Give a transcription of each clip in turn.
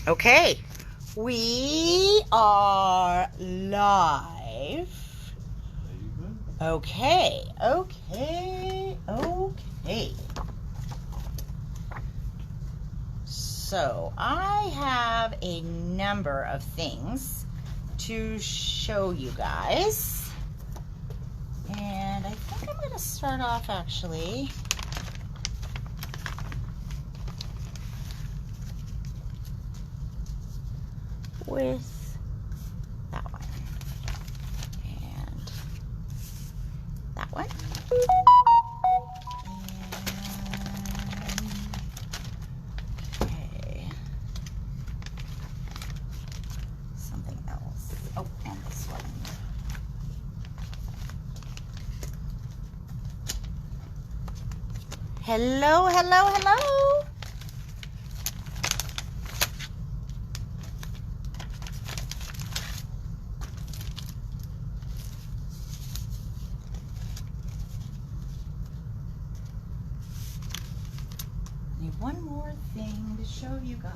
Okay, we are live. Okay. So I have a number of things to show you guys. And I think I'm going to start off actually with that one and that one. Okay. Something else. Oh, and this one. Hello. One more thing to show you guys.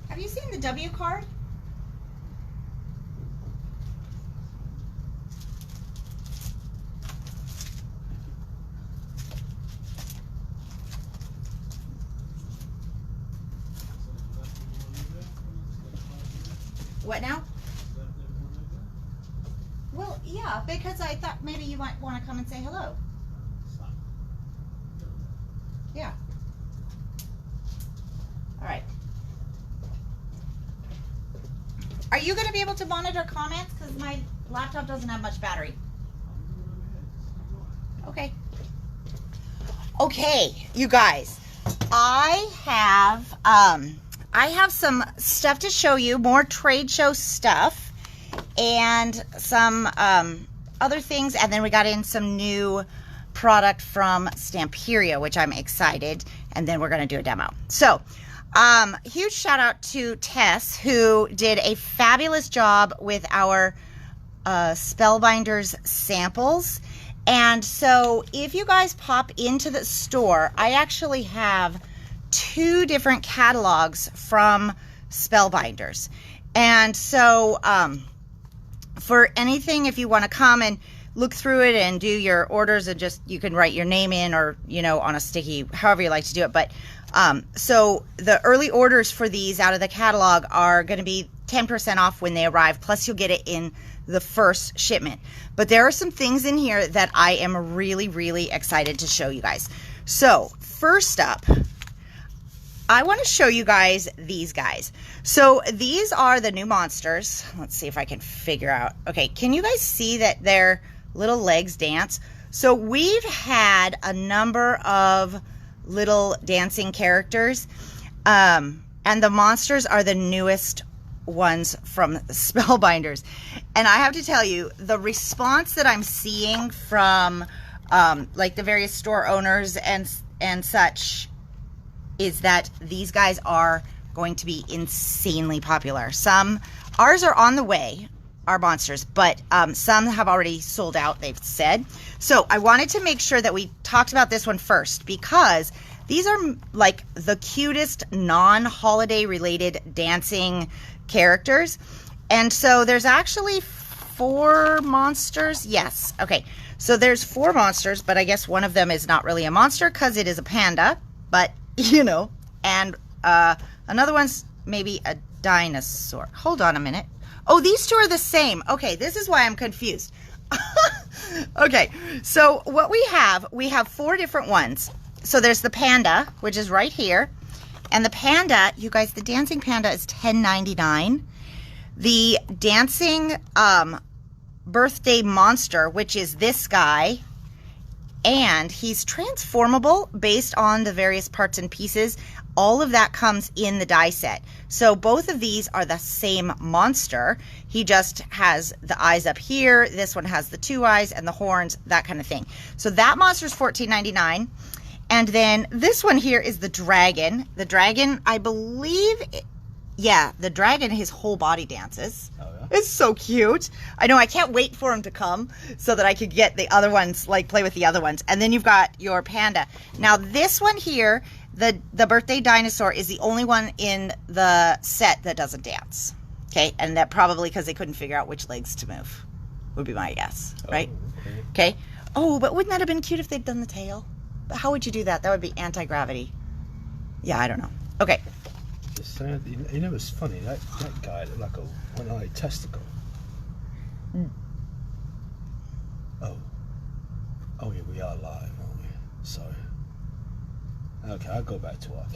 Have you seen the W card? What now? Well, yeah, because I thought maybe you might want to come and say hello. Yeah. All right. Are you going to be able to monitor comments? Because my laptop doesn't have much battery. Okay, you guys. I have some stuff to show you, more trade show stuff, and some other things, and then we got in some new product from Stamperia, which I'm excited, and then we're going to do a demo. So, huge shout out to Tess, who did a fabulous job with our Spellbinders samples. And so if you guys pop into the store, I actually have 2 different catalogs from Spellbinders. And so for anything, if you want to come and look through it and do your orders, and just you can write your name in, or on a sticky, however you like to do it. But so the early orders for these out of the catalog are going to be 10% off when they arrive, plus you'll get it in the first shipment. But there are some things in here that I am really excited to show you guys. So first up, I want to show you guys these guys. So these are the new monsters. Let's see if I can figure out. Okay, can you guys see that their little legs dance? So we've had a number of little dancing characters, and the monsters are the newest ones from Spellbinders. And I have to tell you, the response that I'm seeing from like the various store owners and such is that these guys are going to be insanely popular. Ours are on the way, our monsters, but some have already sold out, they've said. So I wanted to make sure that we talked about this one first, because these are like the cutest non-holiday related dancing characters. And so there's actually 4 monsters. Yes. Okay. So there's 4 monsters, but I guess one of them is not really a monster because it is a panda, but and another one's maybe a dinosaur. Hold on a minute. Oh, these 2 are the same. Okay. This is why I'm confused. Okay. So what we have 4 different ones. So there's the panda, which is right here. And the panda, you guys, the dancing panda is $10.99. The dancing birthday monster, which is this guy, and he's transformable based on the various parts and pieces. All of that comes in the die set. So both of these are the same monster. He just has the eyes up here. This one has the 2 eyes and the horns, that kind of thing. So that monster is $14.99. And then this one here is the dragon. The dragon, I believe, yeah, the dragon, his whole body dances. Oh, yeah? It's so cute. I know, I can't wait for him to come so that I could get the other ones, like play with the other ones. And then you've got your panda. Now this one here, the birthday dinosaur, is the only one in the set that doesn't dance. Okay, and that probably because they couldn't figure out which legs to move, would be my guess, right? Okay. Oh, but wouldn't that have been cute if they'd done the tail? But how would you do that? That would be anti-gravity. Yeah, I don't know. Okay. Just saying, you know, it's funny, that guy looked like a one-eyed testicle. Oh, yeah, we are live, aren't we? Sorry. Okay, I'll go back to work.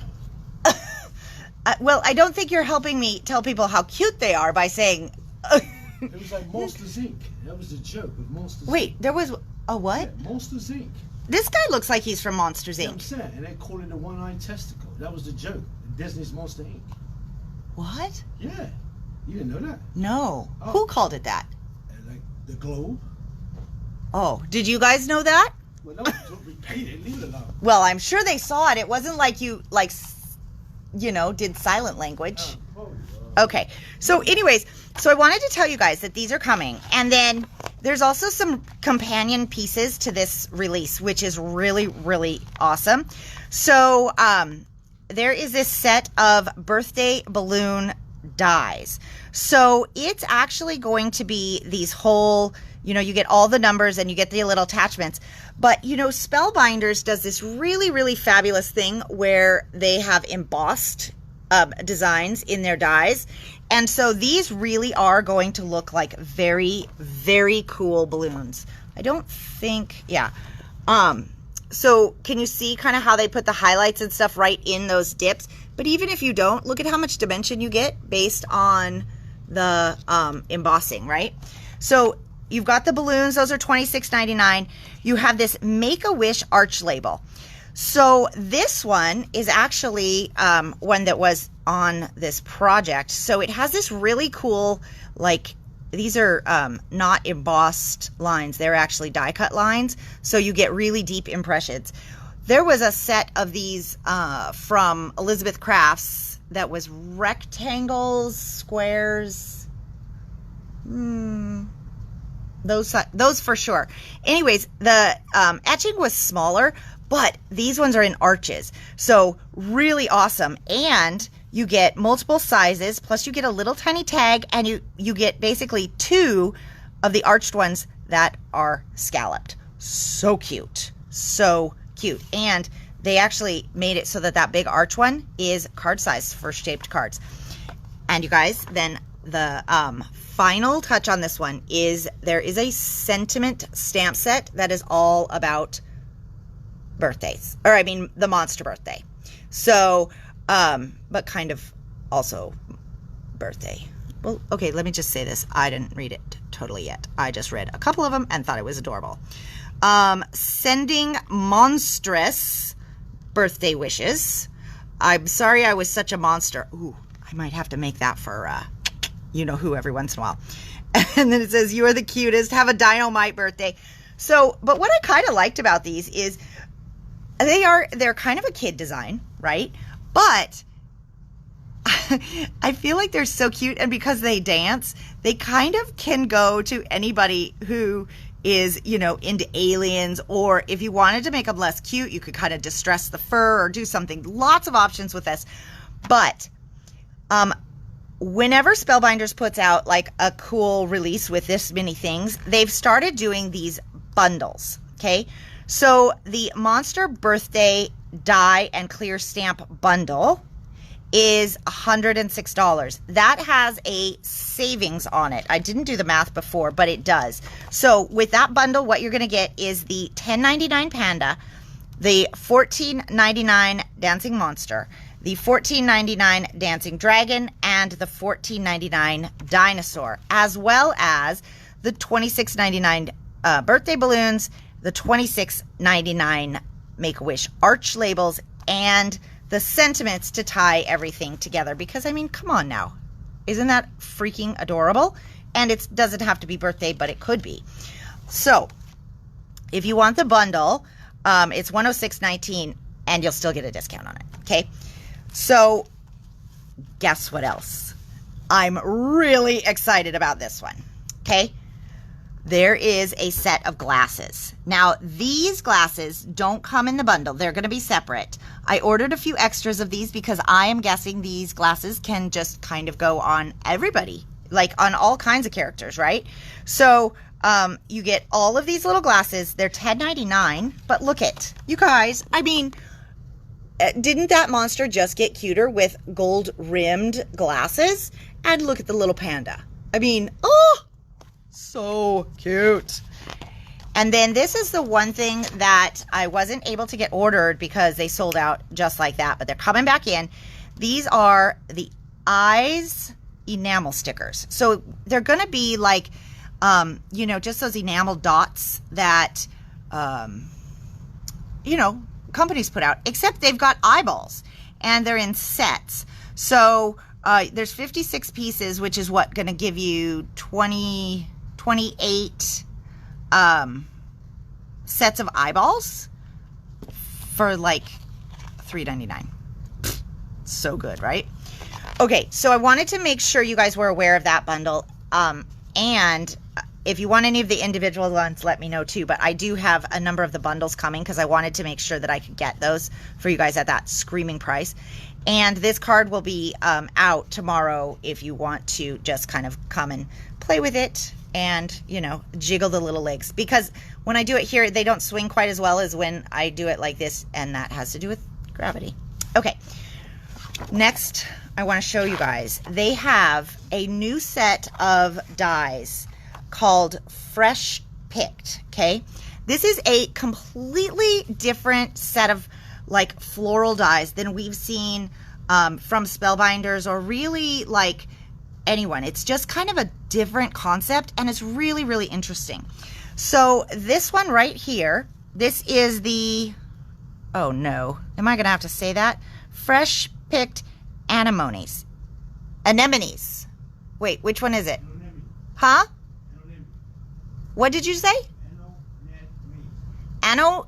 Well, I don't think you're helping me tell people how cute they are by saying... It was like Monsters, Inc. That was the joke with Monsters, Wait, there was a what? Yeah, Monsters, Inc. This guy looks like he's from Monsters, Yeah, Inc. I'm saying, and they call it a one-eyed testicle. That was the joke. Disney's Monster, Inc. What? Yeah. You didn't know that? No. Oh. Who called it that? And like the globe. Oh, did you guys know that? Well, no, don't repeat it. Leave it alone. Well, I'm sure they saw it. It wasn't like you, like, you know, did silent language. Okay. So anyways, so I wanted to tell you guys that these are coming. And then there's also some companion pieces to this release, which is really, really awesome. So there is this set of birthday balloon dies. So it's actually going to be these whole, you know, you get all the numbers and you get the little attachments. But, you know, Spellbinders does this really, really fabulous thing where they have embossed designs in their dies. And so these really are going to look like very, very cool balloons. I don't think, yeah. So can you see kind of how they put the highlights and stuff right in those dips? But even if you don't, look at how much dimension you get based on the embossing, right? So you've got the balloons. Those are $26.99. You have this Make-A-Wish arch label. So this one is actually one that was on this project. So it has this really cool, like, these are not embossed lines. They're actually die cut lines. So you get really deep impressions. There was a set of these from Elizabeth Crafts that was rectangles, squares, those for sure. Anyways, the etching was smaller, but these ones are in arches. So really awesome. And you get multiple sizes, plus you get a little tiny tag, and you get basically 2 of the arched ones that are scalloped. So cute. So cute. And they actually made it so that that big arch one is card size for shaped cards. And you guys, then the final touch on this one is there is a sentiment stamp set that is all about birthdays, or I mean the monster birthday. So but kind of also birthday. Well, okay, let me just say this. I didn't read it totally yet. I just read a couple of them and thought it was adorable. Sending monstrous birthday wishes. I'm sorry I was such a monster. Ooh, I might have to make that for you know who every once in a while. And then it says, you are the cutest. Have a dynamite birthday. So, but what I kind of liked about these is they're kind of a kid design, right? But I feel like they're so cute, and because they dance, they kind of can go to anybody who is, you know, into aliens, or if you wanted to make them less cute, you could kind of distress the fur or do something. Lots of options with this. But whenever Spellbinders puts out like a cool release with this many things, they've started doing these bundles, okay? So the Monster Birthday Die and Clear Stamp Bundle is $106. That has a savings on it. I didn't do the math before, but it does. So with that bundle, what you're going to get is the $10.99 Panda, the $14.99 Dancing Monster, the $14.99 Dancing Dragon, and the $14.99 Dinosaur, as well as the $26.99 birthday balloons, the $26.99 Make-A-Wish arch labels, and the sentiments to tie everything together. Because, I mean, come on now. Isn't that freaking adorable? And it doesn't have to be birthday, but it could be. So, if you want the bundle, It's $106.19, and you'll still get a discount on it. Okay. So guess what else? I'm really excited about this one. Okay. There is a set of glasses. Now, these glasses don't come in the bundle. They're going to be separate. I ordered a few extras of these because I am guessing these glasses can just kind of go on everybody, like on all kinds of characters, right? So you get all of these little glasses. They're $10.99, but look it. You guys, I mean, didn't that monster just get cuter with gold-rimmed glasses? And look at the little panda. I mean, oh! So cute. And then this is the one thing that I wasn't able to get ordered because they sold out just like that, but they're coming back in. These are the eyes enamel stickers. So they're going to be like, you know, just those enamel dots that, you know, companies put out, except they've got eyeballs and they're in sets. So there's 56 pieces, which is what going to give you 28 sets of eyeballs for like $3.99. So good, right? Okay, so I wanted to make sure you guys were aware of that bundle. And if you want any of the individual ones, let me know too. But I do have a number of the bundles coming because I wanted to make sure that I could get those for you guys at that screaming price. And this card will be out tomorrow if you want to just kind of come and play with it and, you know, jiggle the little legs. Because when I do it here, they don't swing quite as well as when I do it like this, and that has to do with gravity. Okay, next I want to show you guys. They have a new set of dies called Fresh Picked, okay? This is a completely different set of like floral dies than we've seen from Spellbinders or really like anyone. It's just kind of a different concept, and it's really, really interesting. So this one right here, this is the, oh no, am I gonna have to say that? Fresh Picked Anemones. Anemones. Wait, which one is it? Huh? What did you say? Anemone?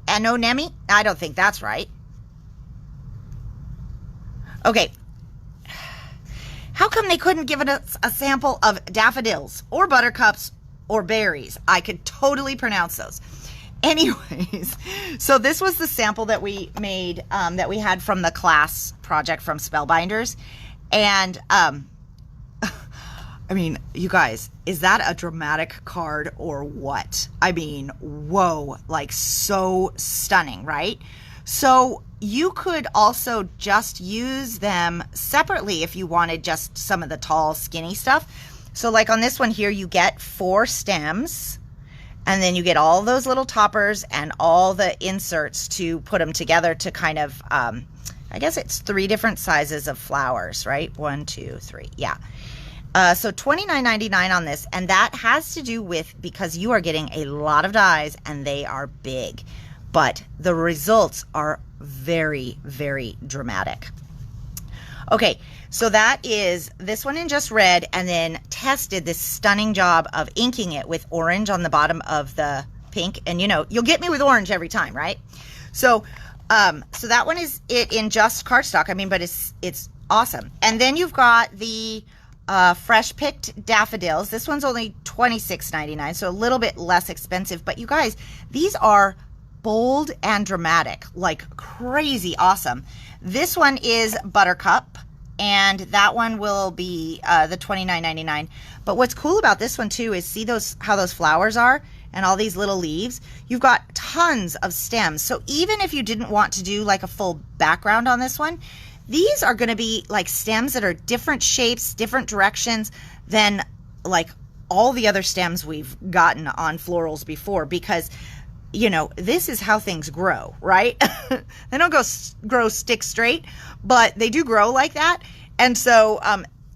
Anemone? I don't think that's right. Okay. How come they couldn't give us a sample of daffodils or buttercups or berries? I could totally pronounce those. Anyways, so this was the sample that we made, that we had from the class project from Spellbinders. And, I mean, you guys, is that a dramatic card or what? I mean, whoa, like so stunning, right? So you could also just use them separately if you wanted just some of the tall, skinny stuff. So like on this one here, you get 4 stems, and then you get all those little toppers and all the inserts to put them together to kind of, I guess it's 3 different sizes of flowers, right? 1, 2, 3, yeah. So $29.99 on this, and that has to do with because you are getting a lot of dies and they are big, but the results are very, very dramatic. Okay, so that is this one in just red, and then Tess did this stunning job of inking it with orange on the bottom of the pink, and you know, you'll get me with orange every time, right? So, so that one is it in just cardstock. I mean, but it's awesome. And then you've got the Fresh Picked Daffodils. This one's only $26.99, so a little bit less expensive. But you guys, these are bold and dramatic, like crazy awesome. This one is Buttercup, and that one will be the $29.99. But what's cool about this one too is see those how those flowers are and all these little leaves. You've got tons of stems. So even if you didn't want to do like a full background on this one, these are going to be like stems that are different shapes, different directions than like all the other stems we've gotten on florals before, because you know, this is how things grow, right? They don't grow stick straight, but they do grow like that. And so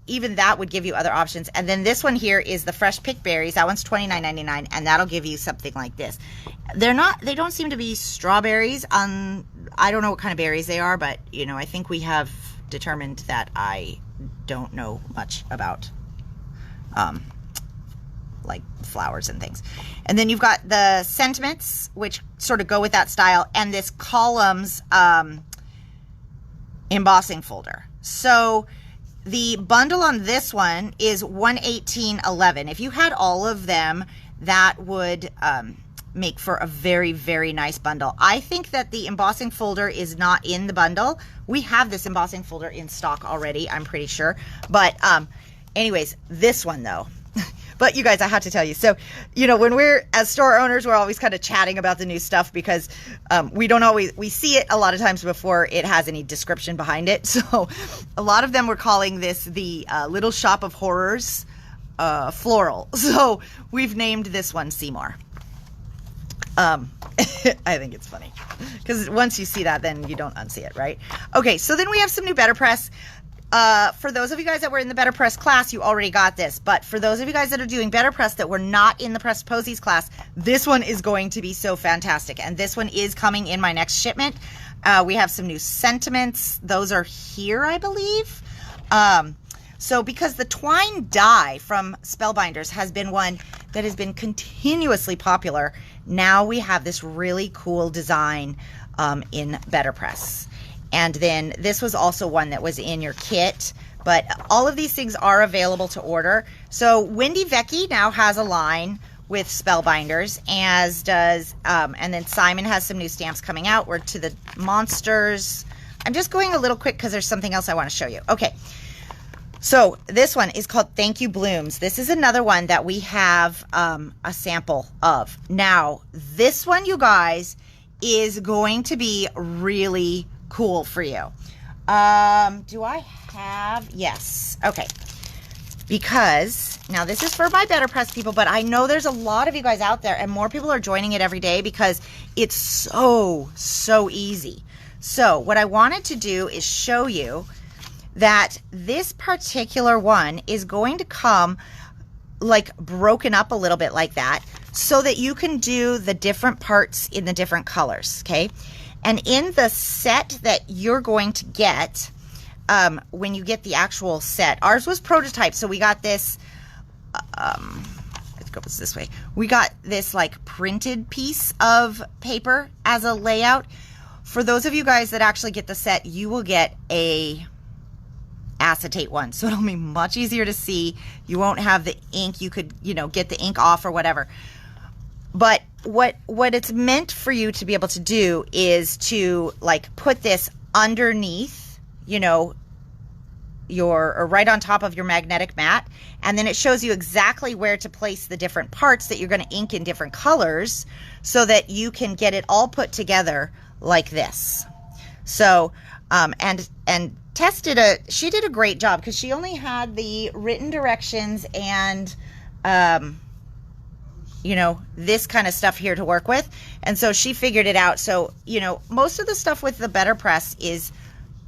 even that would give you other options. And then this one here is the Fresh Picked Berries. That one's $29.99, and that'll give you something like this. They don't seem to be strawberries. I don't know what kind of berries they are, but you know, I think we have determined that I don't know much about like flowers and things. And then you've got the sentiments, which sort of go with that style, and this columns embossing folder. So the bundle on this one is $118.11. If you had all of them, that would make for a very, very nice bundle. I think that the embossing folder is not in the bundle. We have this embossing folder in stock already, I'm pretty sure. But anyways, this one though. But you guys, I have to tell you, so, you know, when we're, as store owners, we're always kind of chatting about the new stuff because we see it a lot of times before it has any description behind it. So a lot of them were calling this the Little Shop of Horrors floral. So we've named this one Seymour. I think it's funny because once you see that, then you don't unsee it, right? Okay, so then we have some new Better Press. For those of you guys that were in the Better Press class, you already got this. But for those of you guys that are doing Better Press that were not in the Pressed Posies class, this one is going to be so fantastic. And this one is coming in my next shipment. We have some new sentiments. Those are here, I believe. So because the twine die from Spellbinders has been one that has been continuously popular, now we have this really cool design in Better Press. And then this was also one that was in your kit, but all of these things are available to order. So Wendy Vecchi now has a line with Spellbinders, as does, and then Simon has some new stamps coming out. We're to the monsters. I'm just going a little quick because there's something else I want to show you. Okay, so this one is called Thank You Blooms. This is another one that we have a sample of. Now, this one, you guys, is going to be really cool for you. Do I have? Yes. Okay. Because now this is for my Better Press people, but I know there's a lot of you guys out there and more people are joining it every day because it's so easy. So what I wanted to do is show you that this particular one is going to come like broken up a little bit like that so that you can do the different parts in the different colors. Okay. And in the set that you're going to get, when you get the actual set, ours was prototype. So we got this, let's go this way. We got this like printed piece of paper as a layout. For those of you guys that actually get the set, you will get a acetate one. So it'll be much easier to see. You won't have the ink. You could, you know, get the ink off or whatever. But what it's meant for you to be able to do is to like put this underneath, you know, or right on top of your magnetic mat, and then it shows you exactly where to place the different parts that you're going to ink in different colors so that you can get it all put together like this. So and Tess she did a great job because she only had the written directions and you know, this kind of stuff here to work with. And so she figured it out. So, you know, most of the stuff with the Better Press is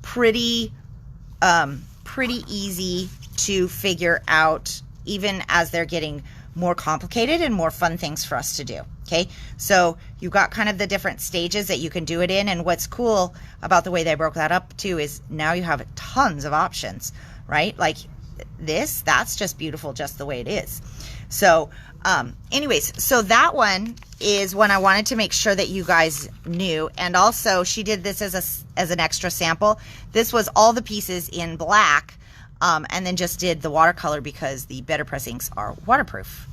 pretty easy to figure out, even as they're getting more complicated and more fun things for us to do. Okay. So you've got kind of the different stages that you can do it in. And what's cool about the way they broke that up too is now you have tons of options, right? Like this, that's just beautiful just the way it is. So anyways, so that one is one I wanted to make sure that you guys knew. And also she did this as an extra sample. This was all the pieces in black, and then just did the watercolor because the Better Press inks are waterproof.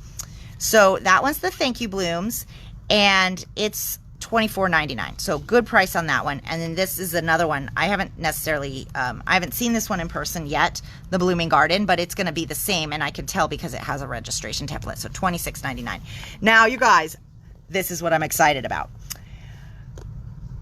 So that one's the Thank You Blooms, and it's $24.99. So good price on that one. And then this is another one. I haven't necessarily, I haven't seen this one in person yet, the Blooming Garden, but it's going to be the same. And I can tell because it has a registration template. So $26.99. Now, you guys, this is what I'm excited about.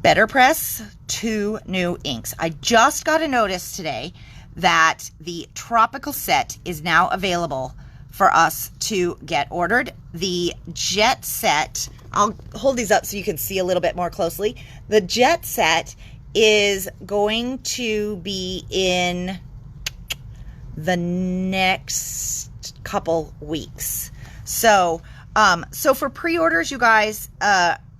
Better Press 2 new inks. I just got a notice today that the Tropical set is now available for us to get ordered. The Jet set, I'll hold these up so you can see a little bit more closely. The Jet set is going to be in the next couple weeks. So, so for pre-orders, you guys,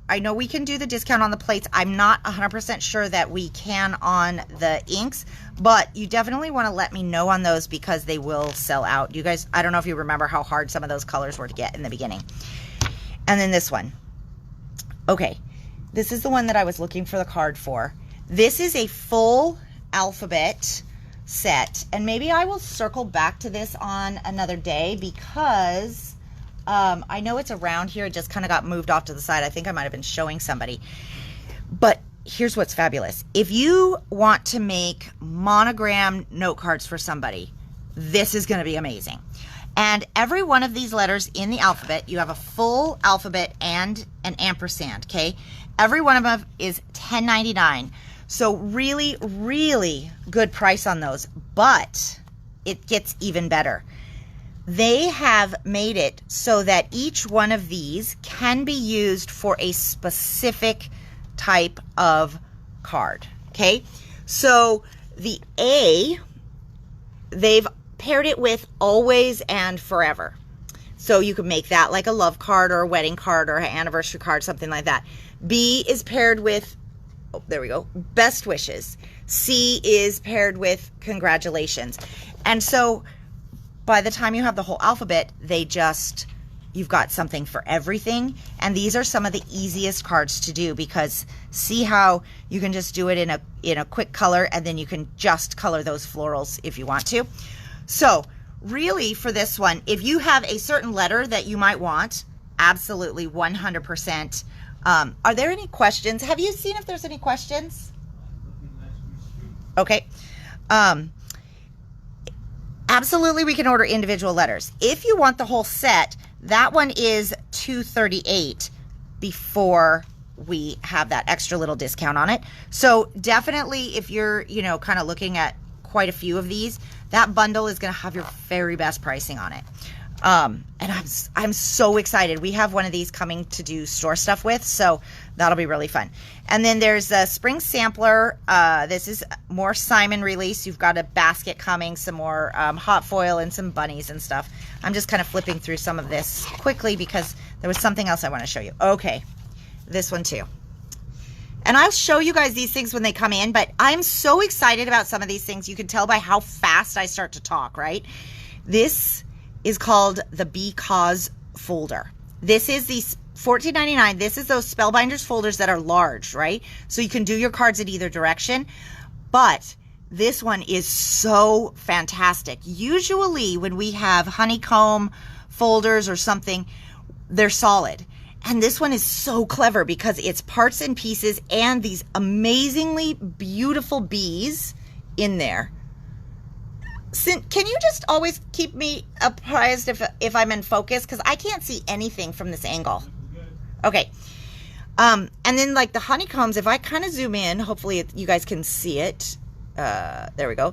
I know we can do the discount on the plates. I'm not 100% sure that we can on the inks, but you definitely want to let me know on those because they will sell out. You guys, I don't know if you remember how hard some of those colors were to get in the beginning. And then this one. Okay, this is the one that I was looking for the card for. This is a full alphabet set, and maybe I will circle back to this on another day because I know it's around here. It just kind of got moved off to the side. I think I might have been showing somebody. But here's what's fabulous. If you want to make monogram note cards for somebody, this is going to be amazing. And every one of these letters in the alphabet, you have a full alphabet and an ampersand, okay? Every one of them is $10.99. So really, really good price on those. But it gets even better. They have made it so that each one of these can be used for a specific type of card, okay? So the A, they've paired it with always and forever. So you could make that like a love card or a wedding card or an anniversary card, something like that. B is paired with, oh, there we go, best wishes. C is paired with congratulations. And so by the time you have the whole alphabet, you've got something for everything. And these are some of the easiest cards to do because see how you can just do it in a quick color, and then you can just color those florals if you want to. So really for this one, if you have a certain letter that you might want, absolutely 100%. Are there any questions? Have you seen if there's any questions? Okay. Absolutely, we can order individual letters. If you want the whole set, that one is $238 before we have that extra little discount on it. So definitely if you're, kind of looking at quite a few of these, that bundle is going to have your very best pricing on it. And I'm so excited. We have one of these coming to do store stuff with, so that'll be really fun. And then there's a spring sampler. This is more Simon release. You've got a basket coming, some more hot foil and some bunnies and stuff. I'm just kind of flipping through some of this quickly because there was something else I want to show you. Okay, this one too. And I'll show you guys these things when they come in, but I'm so excited about some of these things. You can tell by how fast I start to talk, right? This is called the Because folder. This is the $14.99. This is those Spellbinders folders that are large, right? So you can do your cards in either direction, but this one is so fantastic. Usually when we have honeycomb folders or something, they're solid. And this one is so clever because it's parts and pieces and these amazingly beautiful bees in there. Can you just always keep me apprised if I'm in focus? Because I can't see anything from this angle. Okay. And then like the honeycombs, if I kind of zoom in, hopefully you guys can see it. There we go.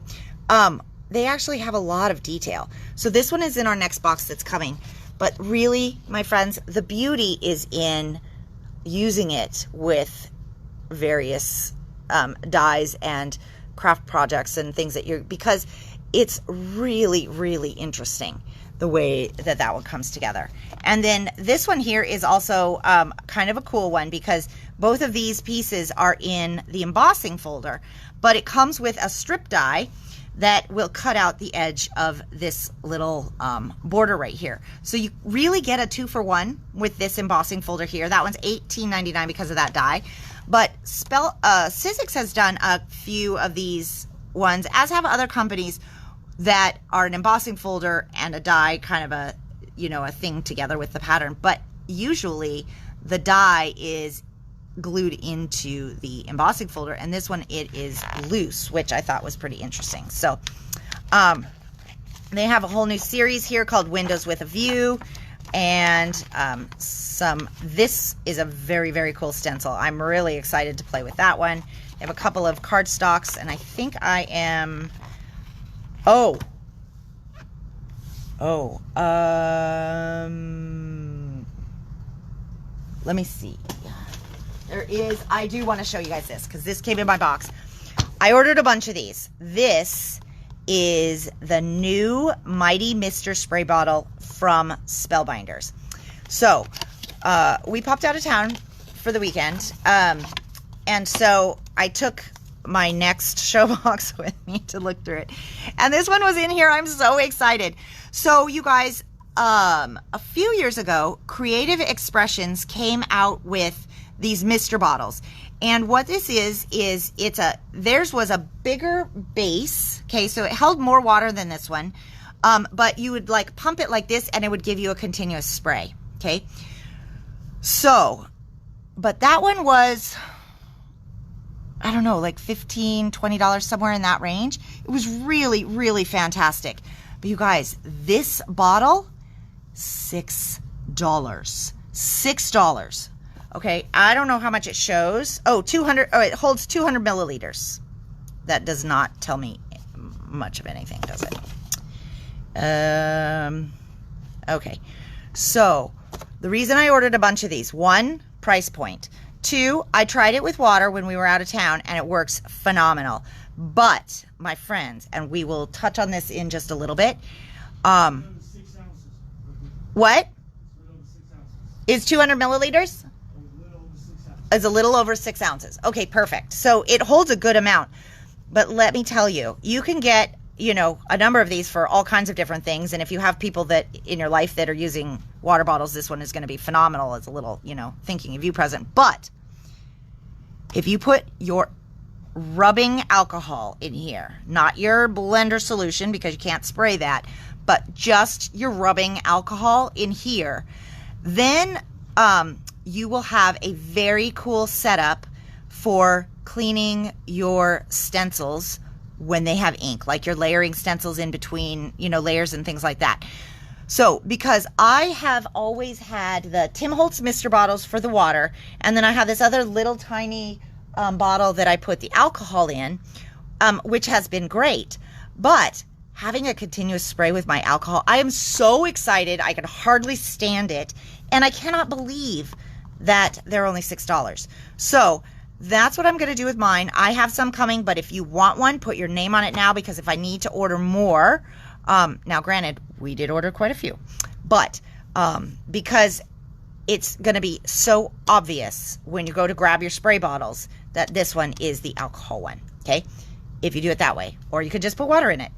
They actually have a lot of detail. So this one is in our next box that's coming. But really, my friends, the beauty is in using it with various dies and craft projects and things that because it's really, really interesting the way that one comes together. And then this one here is also kind of a cool one because both of these pieces are in the embossing folder, but it comes with a strip die that will cut out the edge of this little border right here. So you really get a 2-for-1 with this embossing folder here. That one's $18.99 because of that die. But Sizzix has done a few of these ones, as have other companies, that are an embossing folder and a die, kind of a thing together with the pattern. But usually the die is glued into the embossing folder, and this one it is loose, which I thought was pretty interesting. So they have a whole new series here called Windows with a View, and this is a very, very cool stencil. I'm really excited to play with that one. They have a couple of cardstocks, and I think I am let me see. I do want to show you guys this because this came in my box. I ordered a bunch of these. This is the new Mighty Mr. Spray Bottle from Spellbinders. So we popped out of town for the weekend. And so I took my next show box with me to look through it. And this one was in here. I'm so excited. So you guys, a few years ago, Creative Expressions came out with these Mr. bottles. And what this is theirs was a bigger base. Okay, so it held more water than this one. But you would like pump it like this and it would give you a continuous spray. Okay. So, but that one was, I don't know, like $15, $20, somewhere in that range. It was really, really fantastic. But you guys, this bottle, $6. $6. Okay, I don't know how much it shows. Oh, 200, oh, it holds 200 milliliters. That does not tell me much of anything, does it? Okay, so the reason I ordered a bunch of these, 1, price point. 2, I tried it with water when we were out of town and it works phenomenal. But my friends, and we will touch on this in just a little bit. What? Is 200 milliliters? Is a little over 6 ounces. Okay, perfect. So it holds a good amount. But let me tell you, you can get, you know, a number of these for all kinds of different things. And if you have people that in your life that are using water bottles, this one is going to be phenomenal as a little, you know, thinking of you present. But if you put your rubbing alcohol in here, not your blender solution because you can't spray that, but just your rubbing alcohol in here, then you will have a very cool setup for cleaning your stencils when they have ink, like you're layering stencils in between, you know, layers and things like that. So, because I have always had the Tim Holtz Mr. bottles for the water, and then I have this other little tiny bottle that I put the alcohol in, which has been great. But having a continuous spray with my alcohol, I am so excited. I can hardly stand it. And I cannot believe that they're only $6. So that's what I'm going to do with mine. I have some coming, but if you want one, put your name on it now, because if I need to order more, now granted, we did order quite a few, but because it's going to be so obvious when you go to grab your spray bottles that this one is the alcohol one, okay? If you do it that way, or you could just put water in it,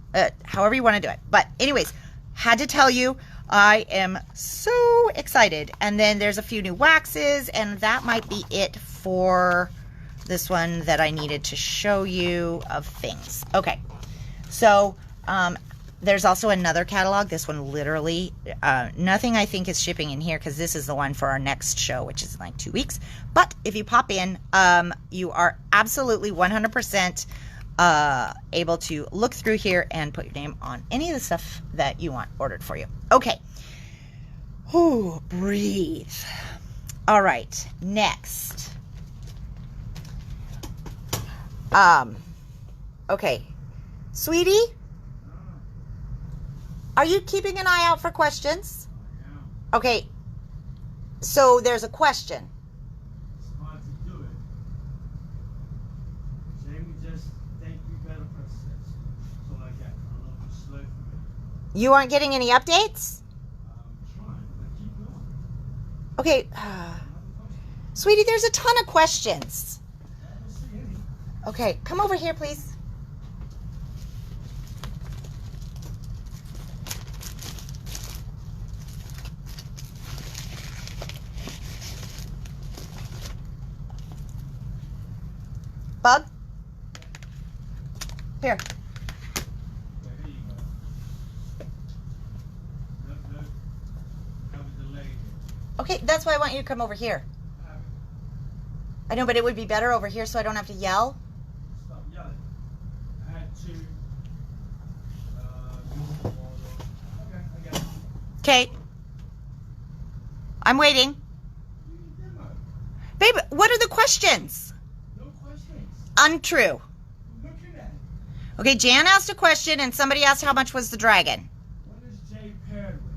however you want to do it. But anyways, had to tell you, I am so excited. And then there's a few new waxes, and that might be it for this one that I needed to show you of things. Okay, so there's also another catalog. This one literally, nothing I think is shipping in here because this is the one for our next show, which is in like 2 weeks. But if you pop in, you are absolutely 100% able to look through here and put your name on any of the stuff that you want ordered for you. Okay. Ooh, breathe. All right, next. Okay. Sweetie? Are you keeping an eye out for questions? Okay. So there's a question. It's hard to do it. Jamie just think we better for steps. So like that. I don't know if it's slow for me. You aren't getting any updates? I'm trying, but keep going. Okay. Sweetie, there's a ton of questions. I don't see any. Okay, come over here, please. Bug? Here. Yeah, here you go. Look. Have a delay here. Okay, that's why I want you to come over here. I have it. I know, but it would be better over here so I don't have to yell. Stop yelling. I had to. Okay, I got it. Okay. I'm waiting. You demo. Babe, what are the questions? No questions. Untrue. I'm looking at it. Okay, Jan asked a question and somebody asked how much was the dragon. What is Jay paired with?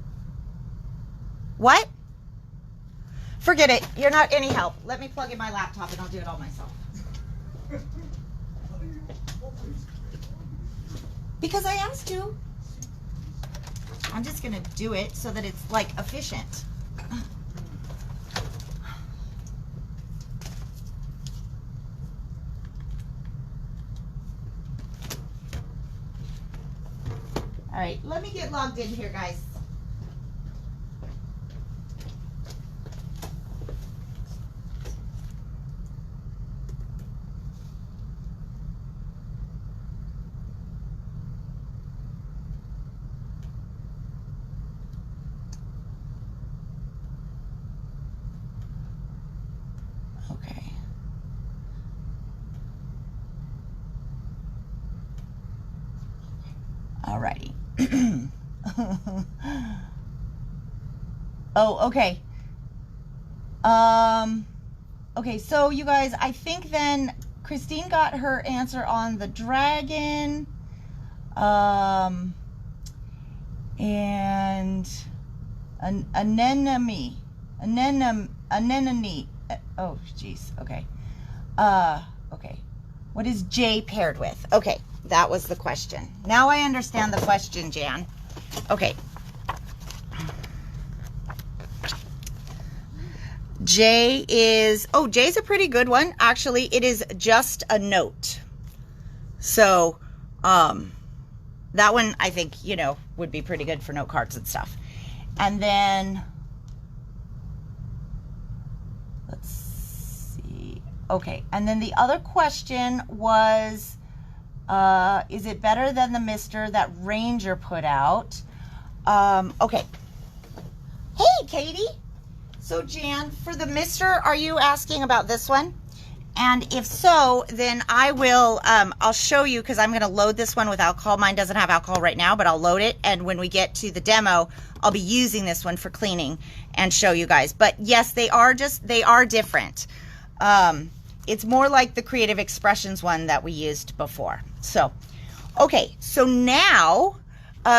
What? Forget it. You're not any help. Let me plug in my laptop and I'll do it all myself. Because I asked you. I'm just going to do it so that it's like efficient. All right, let me get logged in here, guys. Okay. Alrighty. Oh, okay. Okay, so you guys, I think then Christine got her answer on the dragon. And an anemone. Oh, jeez. Okay. Okay. What is J paired with? Okay, that was the question. Now I understand the question, Jan. Okay. J is, oh, J's a pretty good one. Actually, it is just a note. So, that one I think, you know, would be pretty good for note cards and stuff. And then, let's see. Okay, and then the other question was, is it better than the mister that Ranger put out? Okay. Hey, Katie. So, Jan, for the mister, are you asking about this one? And if so, then I will, I'll show you, because I'm going to load this one with alcohol. Mine doesn't have alcohol right now, but I'll load it. And when we get to the demo, I'll be using this one for cleaning and show you guys. But yes, they are different. It's more like the Creative Expressions one that we used before. So, okay. So now,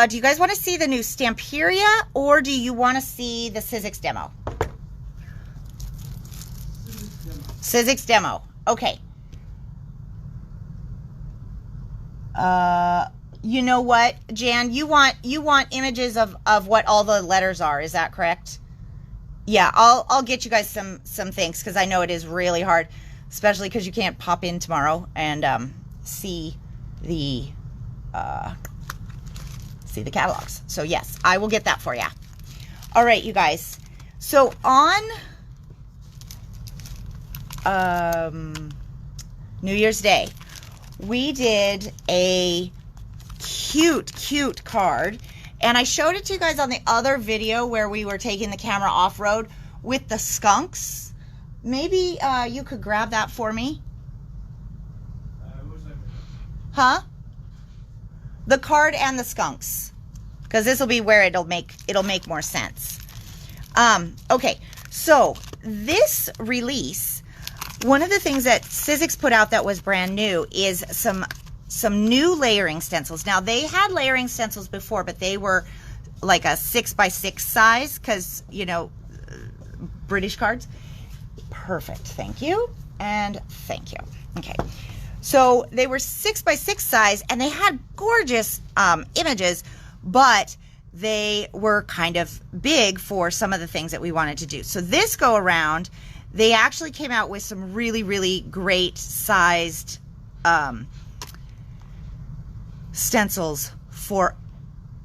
do you guys want to see the new Stamperia, or do you want to see the Sizzix demo? Sizzix demo. Okay. You know what, Jan? You want images of what all the letters are. Is that correct? Yeah, I'll get you guys some things, because I know it is really hard, especially because you can't pop in tomorrow and see the catalogs. So yes, I will get that for you. All right, you guys. So on New Year's Day, we did a cute card, and I showed it to you guys on the other video where we were taking the camera off-road with the skunks. Maybe you could grab that for me. Huh? The card and the skunks, because this will be where it'll make more sense. Okay, so this release, one of the things that Sizzix put out that was brand new is some new layering stencils. Now, they had layering stencils before, but they were like a 6x6 size, because, you know, British cards. Perfect. Thank you. And thank you. Okay. So they were 6x6 size, and they had gorgeous images, but they were kind of big for some of the things that we wanted to do. So this go around, they actually came out with some really great sized stencils for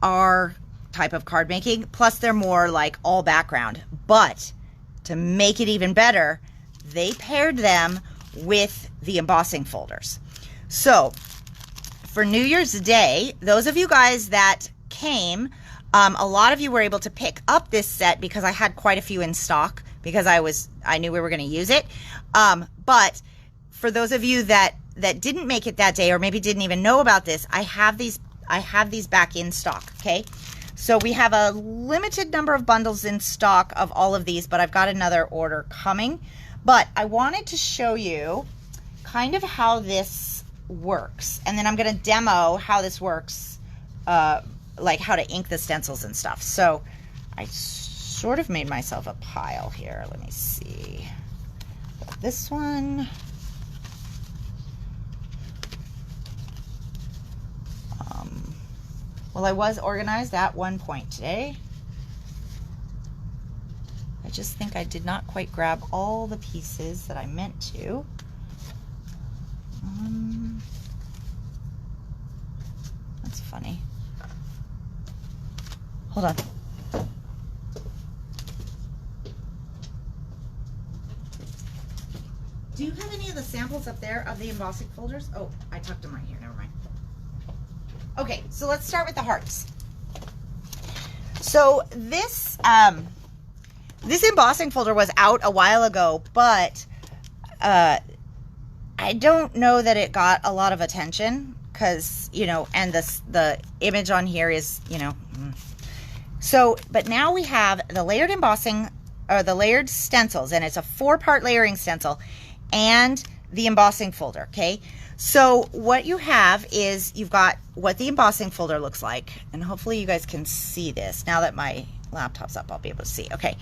our type of card making. Plus, they're more like all background. But to make it even better, they paired them with the embossing folders. So for New Year's Day, those of you guys that came, a lot of you were able to pick up this set because I had quite a few in stock, because I knew we were going to use it. But for those of you that didn't make it that day, or maybe didn't even know about this, I have these back in stock. Okay, so we have a limited number of bundles in stock of all of these, but I've got another order coming. But I wanted to show you kind of how this works, and then I'm going to demo how this works, like how to ink the stencils and stuff. So I sort of made myself a pile here. Let me see. This one. Well, I was organized at one point today. I just think I did not quite grab all the pieces that I meant to. That's funny. Hold on. Do you have any of the samples up there of the embossing folders? Oh, I tucked them right here. Never mind. Okay, so let's start with the hearts. So this this embossing folder was out a while ago, but I don't know that it got a lot of attention because, you know, and the image on here is, you know. So, but now we have the layered embossing, or the layered stencils, and it's a 4-part layering stencil, and the embossing folder, okay? So what you have is you've got what the embossing folder looks like, and hopefully you guys can see this. Now that my laptop's up, I'll be able to see, okay?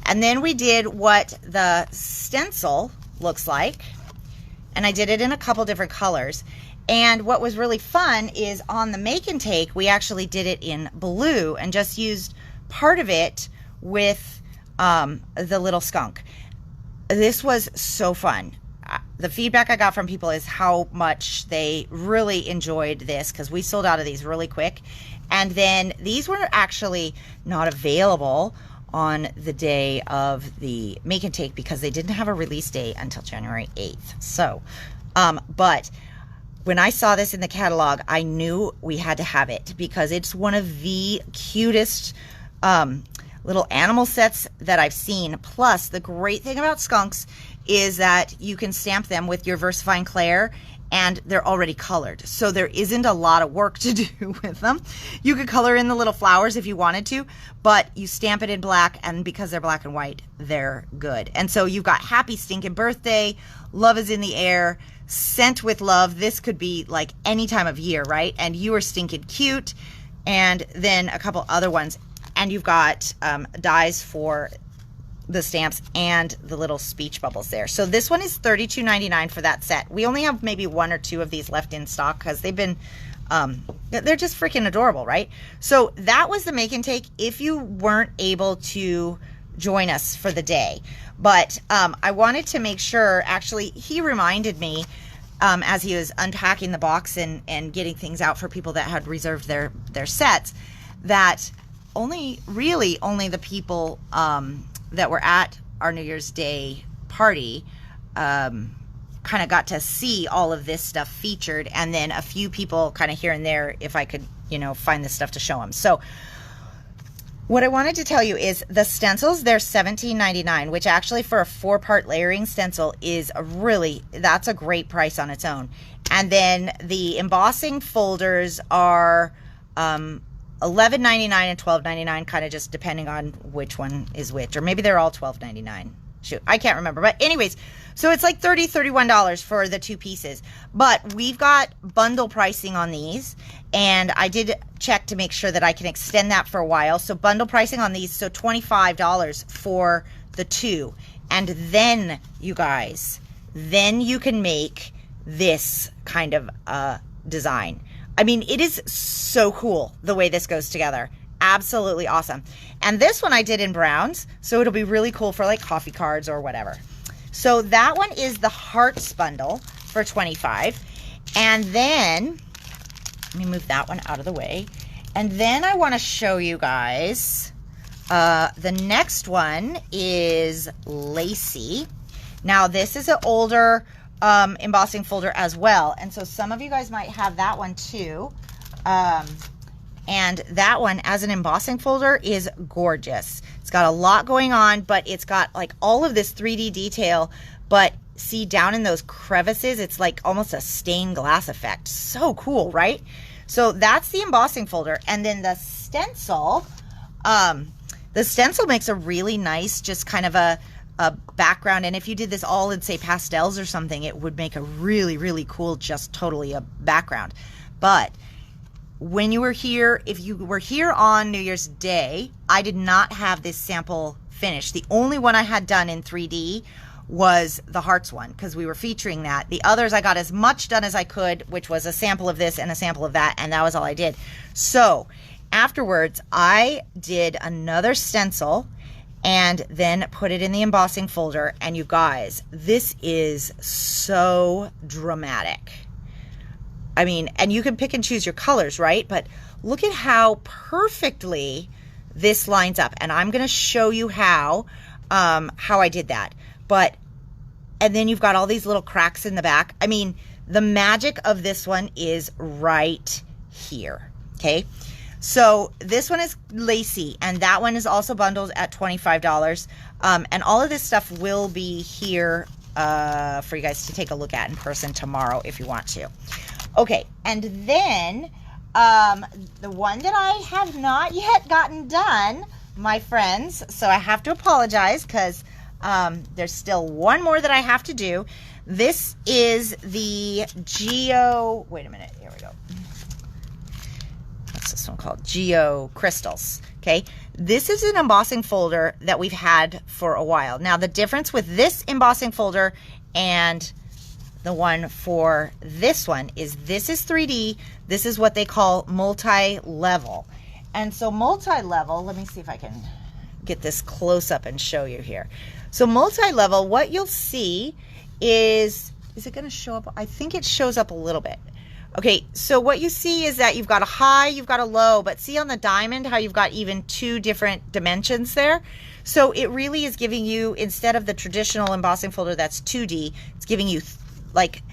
And then we did what the stencil looks like, and I did it in a couple different colors. And what was really fun is on the make and take, we actually did it in blue and just used part of it with the little skunk. This was so fun. The feedback I got from people is how much they really enjoyed this, because we sold out of these really quick. And then these were actually not available on the day of the make and take because they didn't have a release date until January 8th. So, but when I saw this in the catalog, I knew we had to have it because it's one of the cutest little animal sets that I've seen. Plus, the great thing about skunks is that you can stamp them with your VersaFine Clair, and they're already colored. So there isn't a lot of work to do with them. You could color in the little flowers if you wanted to, but you stamp it in black, and because they're black and white, they're good. And so you've got Happy Stinkin' Birthday, Love is in the Air, Scent with Love. This could be like any time of year, right? And You Are Stinkin' Cute, and then a couple other ones. And you've got dies for the stamps and the little speech bubbles there. So this one is $32.99 for that set. We only have maybe 1 or 2 of these left in stock because they've been, they're just freaking adorable, right? So that was the make and take if you weren't able to join us for the day. But I wanted to make sure, actually, he reminded me as he was unpacking the box and getting things out for people that had reserved their sets, that really only the people that were at our New Year's Day party kind of got to see all of this stuff featured, and then a few people kind of here and there if I could, you know, find the stuff to show them. So what I wanted to tell you is the stencils, they're $17.99, which actually for a 4-part layering stencil is that's a great price on its own. And then the embossing folders are $11.99 and $12.99, kind of just depending on which one is which, or maybe they're all $12.99. Shoot, I can't remember. But anyways, so it's like $30, $31 for the 2 pieces. But we've got bundle pricing on these, and I did check to make sure that I can extend that for a while. So bundle pricing on these, so $25 for the 2. And then, you guys, then you can make this kind of design. I mean, it is so cool the way this goes together. Absolutely awesome. And this one I did in browns, so it'll be really cool for like coffee cards or whatever. So that one is the Hearts bundle for $25. And then, let me move that one out of the way. And then I want to show you guys, the next one is Lacy. Now this is an older embossing folder as well, and so some of you guys might have that one too. And that one as an embossing folder is gorgeous. It's got a lot going on, but it's got like all of this 3D detail, but see down in those crevices, it's like almost a stained glass effect. So cool, right? So that's the embossing folder. And then the stencil makes a really nice, just kind of a background. And if you did this all in, say, pastels or something, it would make a really, really cool, just totally a background. But when you were here, if you were here on New Year's Day, I did not have this sample finished. The only one I had done in 3D was the Hearts one, because we were featuring that. The others, I got as much done as I could, which was a sample of this and a sample of that, and that was all I did. So afterwards, I did another stencil and then put it in the embossing folder. And you guys, this is so dramatic. I mean, and you can pick and choose your colors, right? But look at how perfectly this lines up. And I'm going to show you how I did that. And then you've got all these little cracks in the back. I mean, the magic of this one is right here, okay? So this one is lacy, and that one is also bundled at $25. And all of this stuff will be here for you guys to take a look at in person tomorrow if you want to. Okay, and then the one that I have not yet gotten done, my friends, so I have to apologize because there's still one more that I have to do. This is the Geo, wait a minute, here we go. What's this one called? Geo Crystals, okay? This is an embossing folder that we've had for a while. Now, the difference with this embossing folder and the one for this one is this is 3D. This is what they call multi-level. And so multi-level, let me see if I can get this close up and show you here. So multi-level, what you'll see is it going to show up? I think it shows up a little bit. Okay, so what you see is that you've got a high, you've got a low, but see on the diamond how you've got even 2 different dimensions there? So it really is giving you, instead of the traditional embossing folder that's 2D, it's giving you like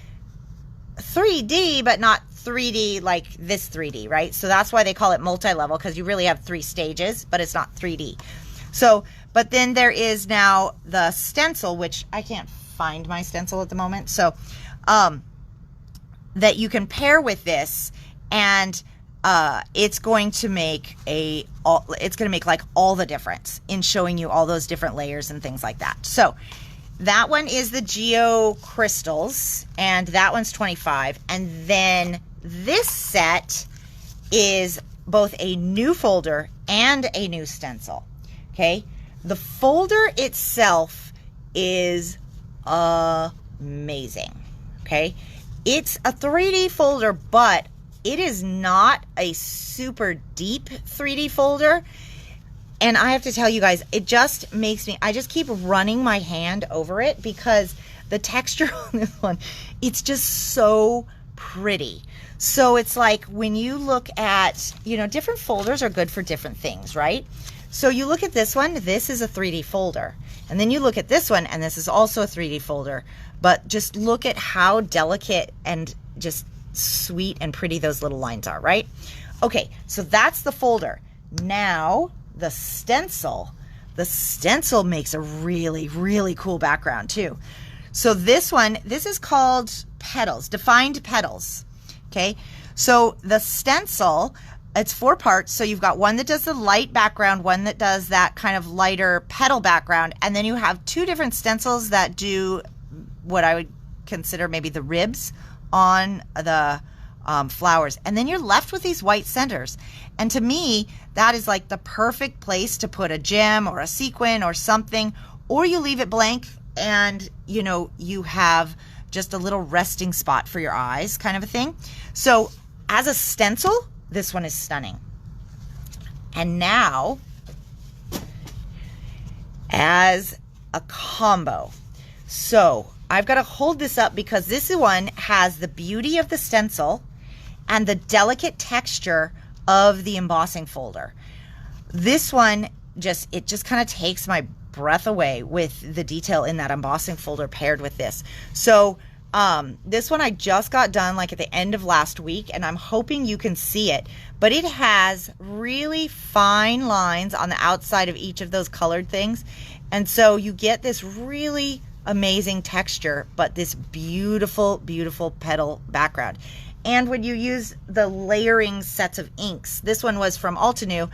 3D, but not 3D like this 3D, right? So that's why they call it multi-level, because you really have 3 stages, but it's not 3D. So, but then there is now the stencil, which I can't find my stencil at the moment. So, that you can pair with this, and it's going to make like all the difference in showing you all those different layers and things like that. So that one is the Geo Crystals, and that one's $25. And then this set is both a new folder and a new stencil. Okay, the folder itself is amazing. Okay, it's a 3D folder, but it is not a super deep 3D folder. And I have to tell you guys, it just makes me, I just keep running my hand over it because the texture on this one, it's just so pretty. So it's like when you look at, you know, different folders are good for different things, right? So you look at this one, this is a 3D folder. And then you look at this one, and this is also a 3D folder. But just look at how delicate and just sweet and pretty those little lines are, right? Okay, so that's the folder. Now, the stencil makes a really, really cool background too. So this one, this is called Petals, Defined Petals, okay? So the stencil, it's 4 parts. So you've got one that does the light background, one that does that kind of lighter petal background, and then you have 2 different stencils that do what I would consider maybe the ribs on the flowers. And then you're left with these white centers. And to me, that is like the perfect place to put a gem or a sequin or something, or you leave it blank and, you know, you have just a little resting spot for your eyes kind of a thing. So as a stencil, this one is stunning. And now, as a combo. So I've got to hold this up because this one has the beauty of the stencil and the delicate texture of the embossing folder. This one just kind of takes my breath away with the detail in that embossing folder paired with this. So this one I just got done like at the end of last week, and I'm hoping you can see it, but it has really fine lines on the outside of each of those colored things. And so you get this really amazing texture, but this beautiful, beautiful petal background. And when you use the layering sets of inks, this one was from Altenew,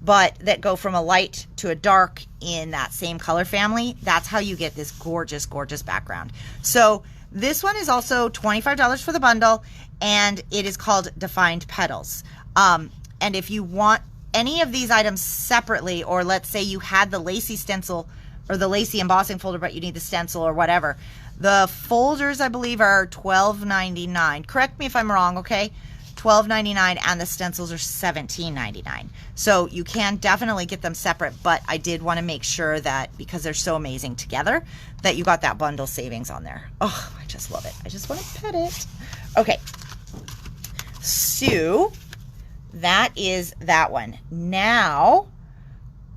but that go from a light to a dark in that same color family, that's how you get this gorgeous, gorgeous background. So this one is also $25 for the bundle, and it is called Defined Petals. And if you want any of these items separately, or let's say you had the lacy stencil or the lacy embossing folder, but you need the stencil or whatever, the folders, I believe, are $12.99. Correct me if I'm wrong, okay? $12.99, and the stencils are $17.99. So you can definitely get them separate, but I did want to make sure that because they're so amazing together, that you got that bundle savings on there. Oh, I just love it. I just want to pet it. Okay. So that is that one. Now,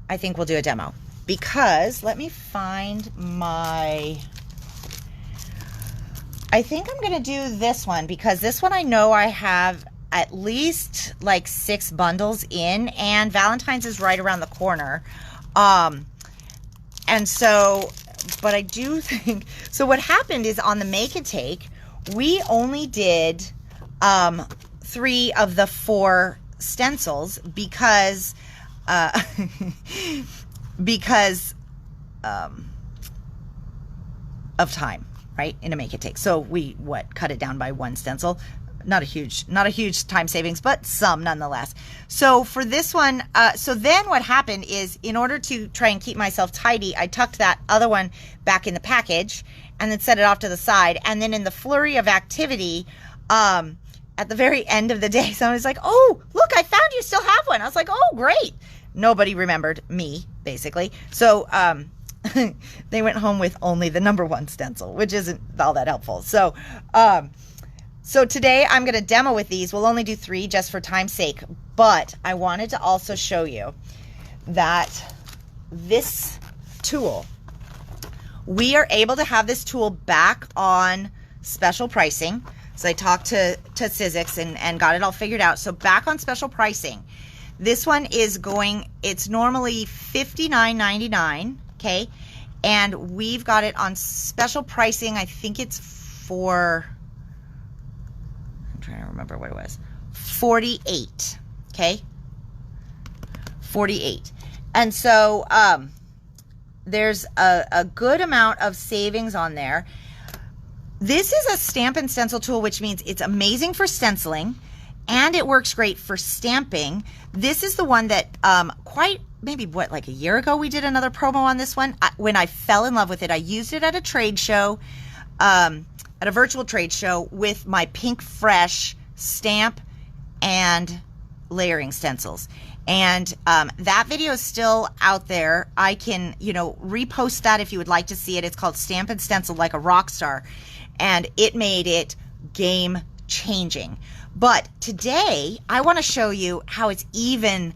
I think we'll do a demo because let me find my, I think I'm going to do this one because this one I know I have at least like 6 bundles in, and Valentine's is right around the corner. And so, but I do think, so what happened is on the Make and Take, we only did 3 of the 4 stencils because because of time, right, in a Make and Take. So we cut it down by 1 stencil. Not a huge time savings, but some nonetheless. So for this one, so then what happened is, in order to try and keep myself tidy, I tucked that other one back in the package and then set it off to the side. And then in the flurry of activity, at the very end of the day, someone was like, "Oh, look, I found you still have one." I was like, "Oh, great." Nobody remembered me, basically. So they went home with only the number 1 stencil, which isn't all that helpful. So so today I'm going to demo with these. We'll only do 3 just for time's sake, but I wanted to also show you that this tool, we are able to have this tool back on special pricing. So I talked to Sizzix and got it all figured out. So back on special pricing. This one is going, it's normally $59.99, okay? And we've got it on special pricing. I think it's for, I'm trying to remember what it was, 48, okay? 48. And so there's a good amount of savings on there. This is a stamp and stencil tool, which means it's amazing for stenciling and it works great for stamping. This is the one that like a year ago, we did another promo on this one. When I fell in love with it, I used it at a trade show, at a virtual trade show with my Pink Fresh stamp and layering stencils. And that video is still out there. I can, repost that if you would like to see it. It's called Stamp and Stencil Like a Rock Star. And it made it game changing. But today, I want to show you how it's even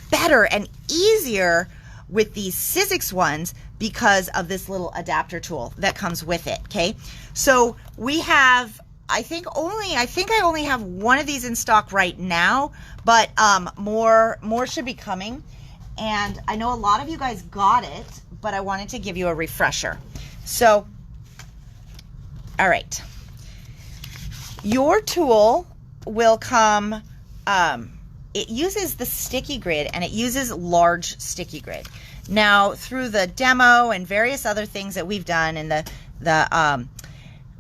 better and easier with these Sizzix ones because of this little adapter tool that comes with it, okay? So we have, I think I only have 1 of these in stock right now, but more should be coming. And I know a lot of you guys got it, but I wanted to give you a refresher. So, all right. Your tool will come, it uses the sticky grid and it uses large sticky grid. Now, through the demo and various other things that we've done, and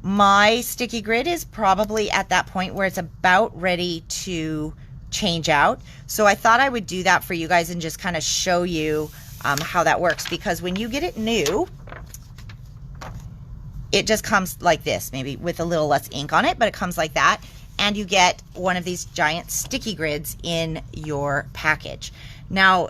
my sticky grid is probably at that point where it's about ready to change out. So I thought I would do that for you guys and just kind of show you how that works, because when you get it new, it just comes like this, maybe with a little less ink on it, but it comes like that. And you get one of these giant sticky grids in your package. Now,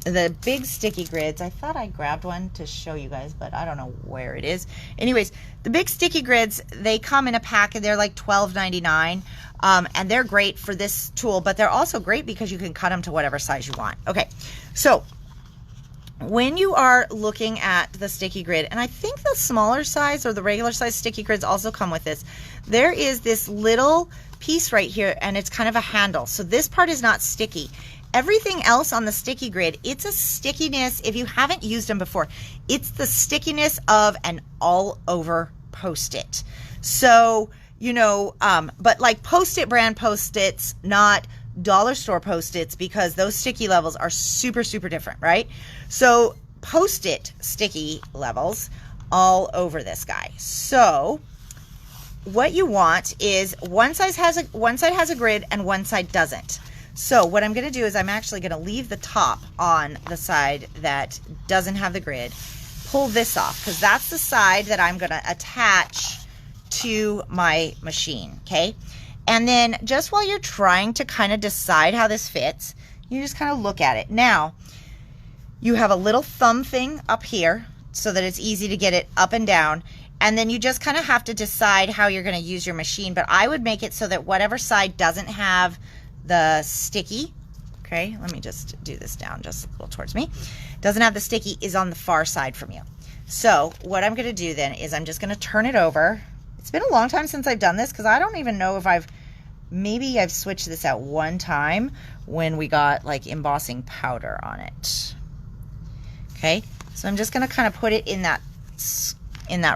the big sticky grids, I thought I grabbed one to show you guys, but I don't know where it is. Anyways, the big sticky grids, they come in a pack and they're like $12.99. And they're great for this tool, but they're also great because you can cut them to whatever size you want. Okay, so when you are looking at the sticky grid, and I think the smaller size or the regular size sticky grids also come with this, there is this little piece right here and it's kind of a handle. So this part is not sticky. Everything else on the sticky grid, it's a stickiness, if you haven't used them before, it's the stickiness of an all over Post-it. So, but like Post-it brand Post-its, not dollar store Post-its, because those sticky levels are super, super different, right? So Post-it sticky levels all over this guy. So what you want is one side has a grid and one side doesn't. So what I'm going to do is I'm actually going to leave the top on the side that doesn't have the grid, pull this off, because that's the side that I'm going to attach to my machine, okay? And then just while you're trying to kind of decide how this fits, you just kind of look at it. Now, you have a little thumb thing up here so that it's easy to get it up and down. And then you just kind of have to decide how you're going to use your machine. But I would make it so that whatever side doesn't have the sticky, okay, let me just do this down just a little towards me, doesn't have the sticky, is on the far side from you. So what I'm going to do then is I'm just going to turn it over. It's been a long time since I've done this because I don't even know if maybe I've switched this out one time when we got like embossing powder on it. Okay, so I'm just going to kind of put it in that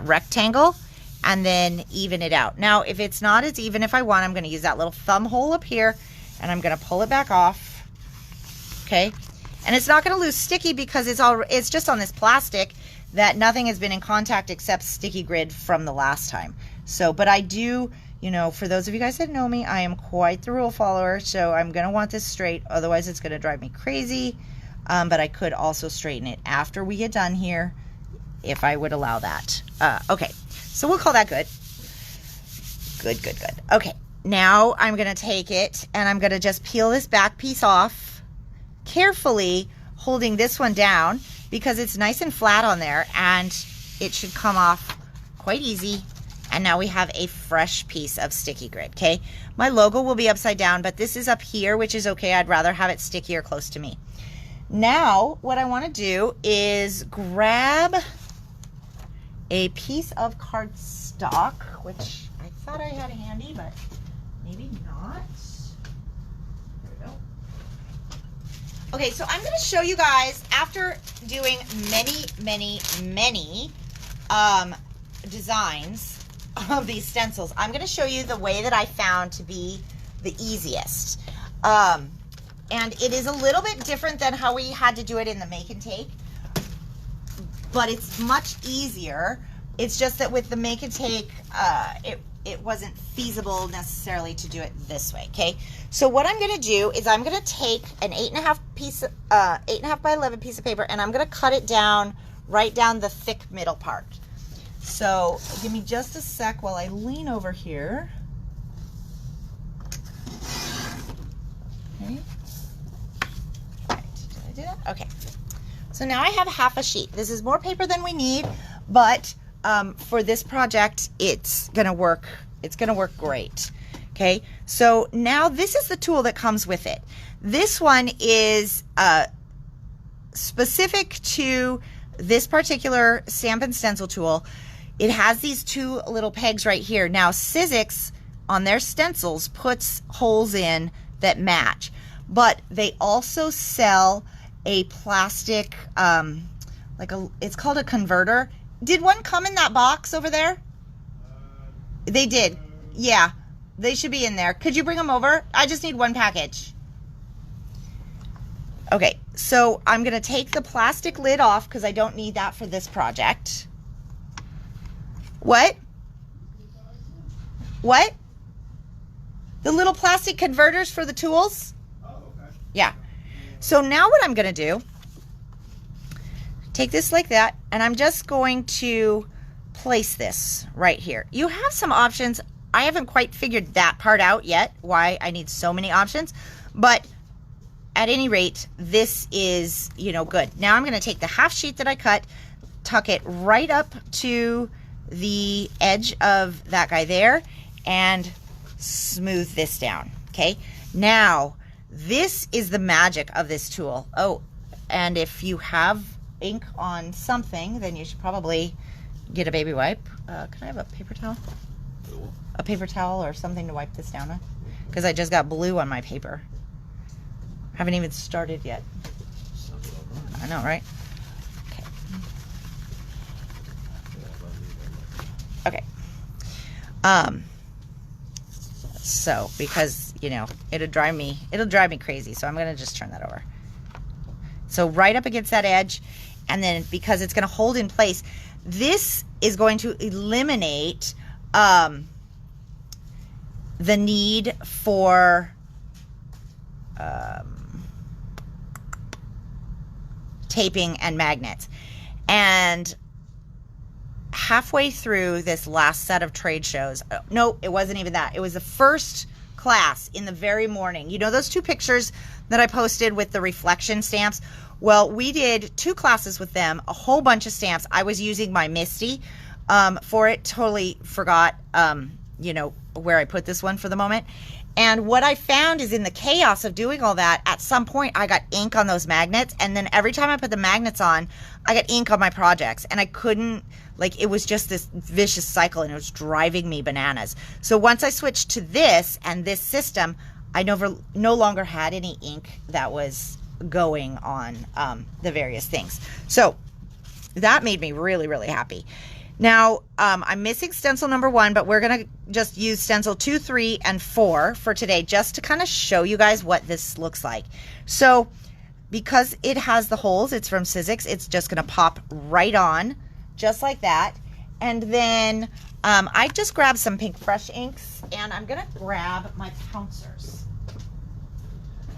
rectangle and then even it out. Now, if it's not as even, if I want, I'm going to use that little thumb hole up here and I'm going to pull it back off. Okay, and it's not going to lose sticky because it's just on this plastic that nothing has been in contact except sticky grid from the last time. So, but I do, you know, for those of you guys that know me, I am quite the rule follower, so I'm going to want this straight, otherwise it's going to drive me crazy. But I could also straighten it after we get done here, if I would allow that. Okay, so we'll call that good. Good. Okay, now I'm going to take it and I'm going to just peel this back piece off, carefully holding this one down because it's nice and flat on there and it should come off quite easy. And now we have a fresh piece of sticky grid, okay? My logo will be upside down, but this is up here, which is okay. I'd rather have it stickier close to me. Now, what I want to do is grab a piece of cardstock, which I thought I had handy, but maybe not. There we go. Okay, so I'm going to show you guys, after doing many designs of these stencils, I'm going to show you the way that I found to be the easiest. And it is a little bit different than how we had to do it in the make and take, but it's much easier. It's just that with the make and take, it wasn't feasible necessarily to do it this way, okay? So what I'm gonna do is I'm gonna take an 8.5 by 11 piece of paper and I'm gonna cut it down, right down the thick middle part. So give me just a sec while I lean over here. Okay. Right. Did I do that? Okay. So now I have half a sheet. This is more paper than we need, but for this project, it's gonna work. It's gonna work great. Okay. So now this is the tool that comes with it. This one is specific to this particular Stampin' Stencil tool. It has these two little pegs right here. Now, Sizzix on their stencils puts holes in that match, but they also sell a plastic, it's called a converter. Did one come in that box over there? They did. Yeah, they should be in there. Could you bring them over? I just need one package. Okay, so I'm gonna take the plastic lid off because I don't need that for this project. What? What? The little plastic converters for the tools? Oh, okay. Yeah. So now what I'm going to do, take this like that, and I'm just going to place this right here. You have some options. I haven't quite figured that part out yet, why I need so many options, but at any rate, this is, you know, good. Now I'm going to take the half sheet that I cut, tuck it right up to the edge of that guy there, and smooth this down. Okay, now this is the magic of this tool. Oh, and if you have ink on something, then you should probably get a baby wipe. Can I have a paper towel? A paper towel or something to wipe this down with? Because I just got blue on my paper. Haven't even started yet. I know, right? Okay. So because, you know, it'll drive me crazy. So I'm going to just turn that over. So right up against that edge, and then because it's going to hold in place, this is going to eliminate the need for taping and magnets. And halfway through this last set of trade shows, no, it wasn't even that. It was the first class in the very morning. You know those two pictures that I posted with the reflection stamps? Well, we did 2 classes with them, a whole bunch of stamps. I was using my Misty for it. Totally forgot, you know, where I put this one for the moment. And what I found is in the chaos of doing all that, at some point I got ink on those magnets. And then every time I put the magnets on, I got ink on my projects. And I couldn't, like, it was just this vicious cycle and it was driving me bananas. So once I switched to this and this system, I no longer had any ink that was going on the various things. So that made me really, really happy. Now, I'm missing stencil number 1, but we're going to just use stencil 2, 3, and 4 for today, just to kind of show you guys what this looks like. So because it has the holes, it's from Sizzix, it's just going to pop right on, just like that. And then I just grabbed some pink fresh inks, and I'm going to grab my pouncers.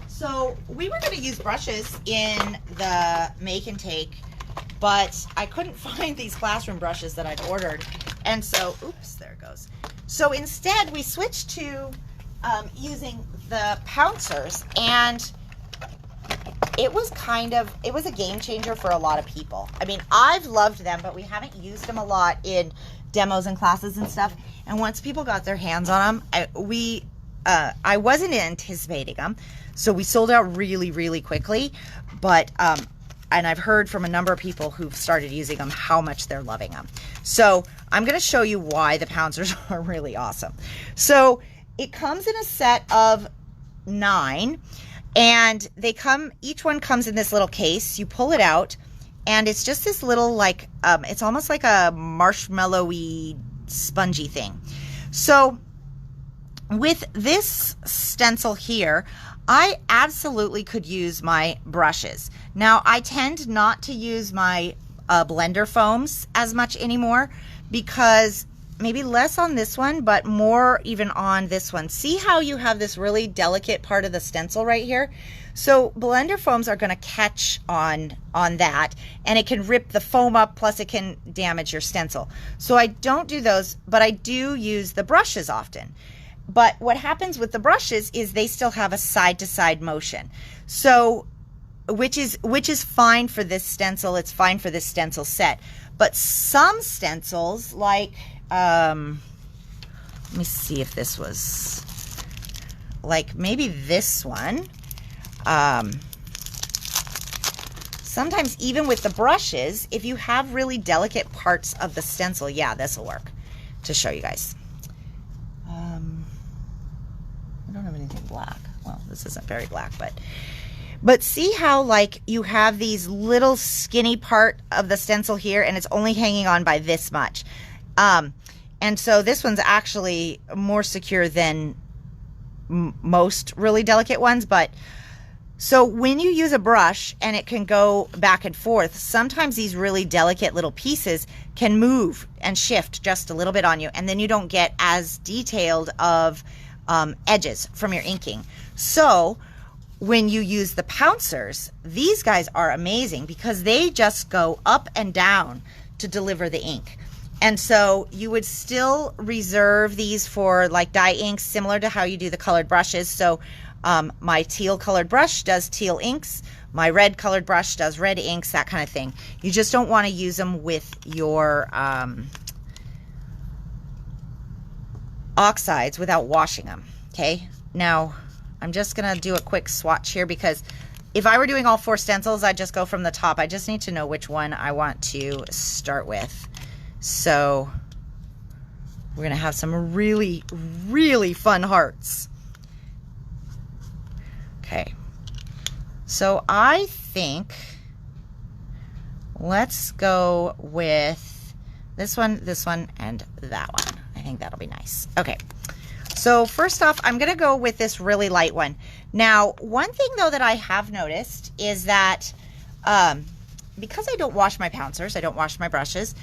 So we were going to use brushes in the make and take, but I couldn't find these classroom brushes that I'd ordered. And so, oops, there it goes. So instead we switched to using the pouncers, and it was a game changer for a lot of people. I mean, I've loved them, but we haven't used them a lot in demos and classes and stuff. And once people got their hands on them, I wasn't anticipating them. So we sold out really, really quickly, but, and I've heard from a number of people who've started using them how much they're loving them. So I'm going to show you why the pouncers are really awesome. So it comes in a set of 9, and each one comes in this little case. You pull it out, and it's just this little, like, it's almost like a marshmallowy, spongy thing. So with this stencil here, I absolutely could use my brushes. Now, I tend not to use my blender foams as much anymore, because maybe less on this one, but more even on this one. See how you have this really delicate part of the stencil right here? So blender foams are going to catch on that, and it can rip the foam up, plus it can damage your stencil. So I don't do those, but I do use the brushes often. But what happens with the brushes is they still have a side-to-side motion. So, which is fine for this stencil. It's fine for this stencil set. But some stencils, like, let me see if this was, like maybe this one. Sometimes even with the brushes, if you have really delicate parts of the stencil, yeah, this will work to show you guys. I don't have anything black. Well, this isn't very black, but see how, like, you have these little skinny part of the stencil here, and it's only hanging on by this much. And so this one's actually more secure than most really delicate ones. But so when you use a brush and it can go back and forth, sometimes these really delicate little pieces can move and shift just a little bit on you, and then you don't get as detailed of edges from your inking. So when you use the pouncers, these guys are amazing because they just go up and down to deliver the ink. And so you would still reserve these for like dye inks, similar to how you do the colored brushes. So my teal colored brush does teal inks, my red colored brush does red inks, that kind of thing. You just don't want to use them with your oxides without washing them. Okay, now I'm just gonna do a quick swatch here, because if I were doing all 4 stencils, I'd just go from the top. I just need to know which one I want to start with. So we're gonna have some really, really fun hearts. Okay, so I think let's go with this one, and that one. I think that'll be nice. Okay, so first off, I'm gonna go with this really light one. Now, one thing though that I have noticed is that because I don't wash my pouncers, I don't wash my brushes,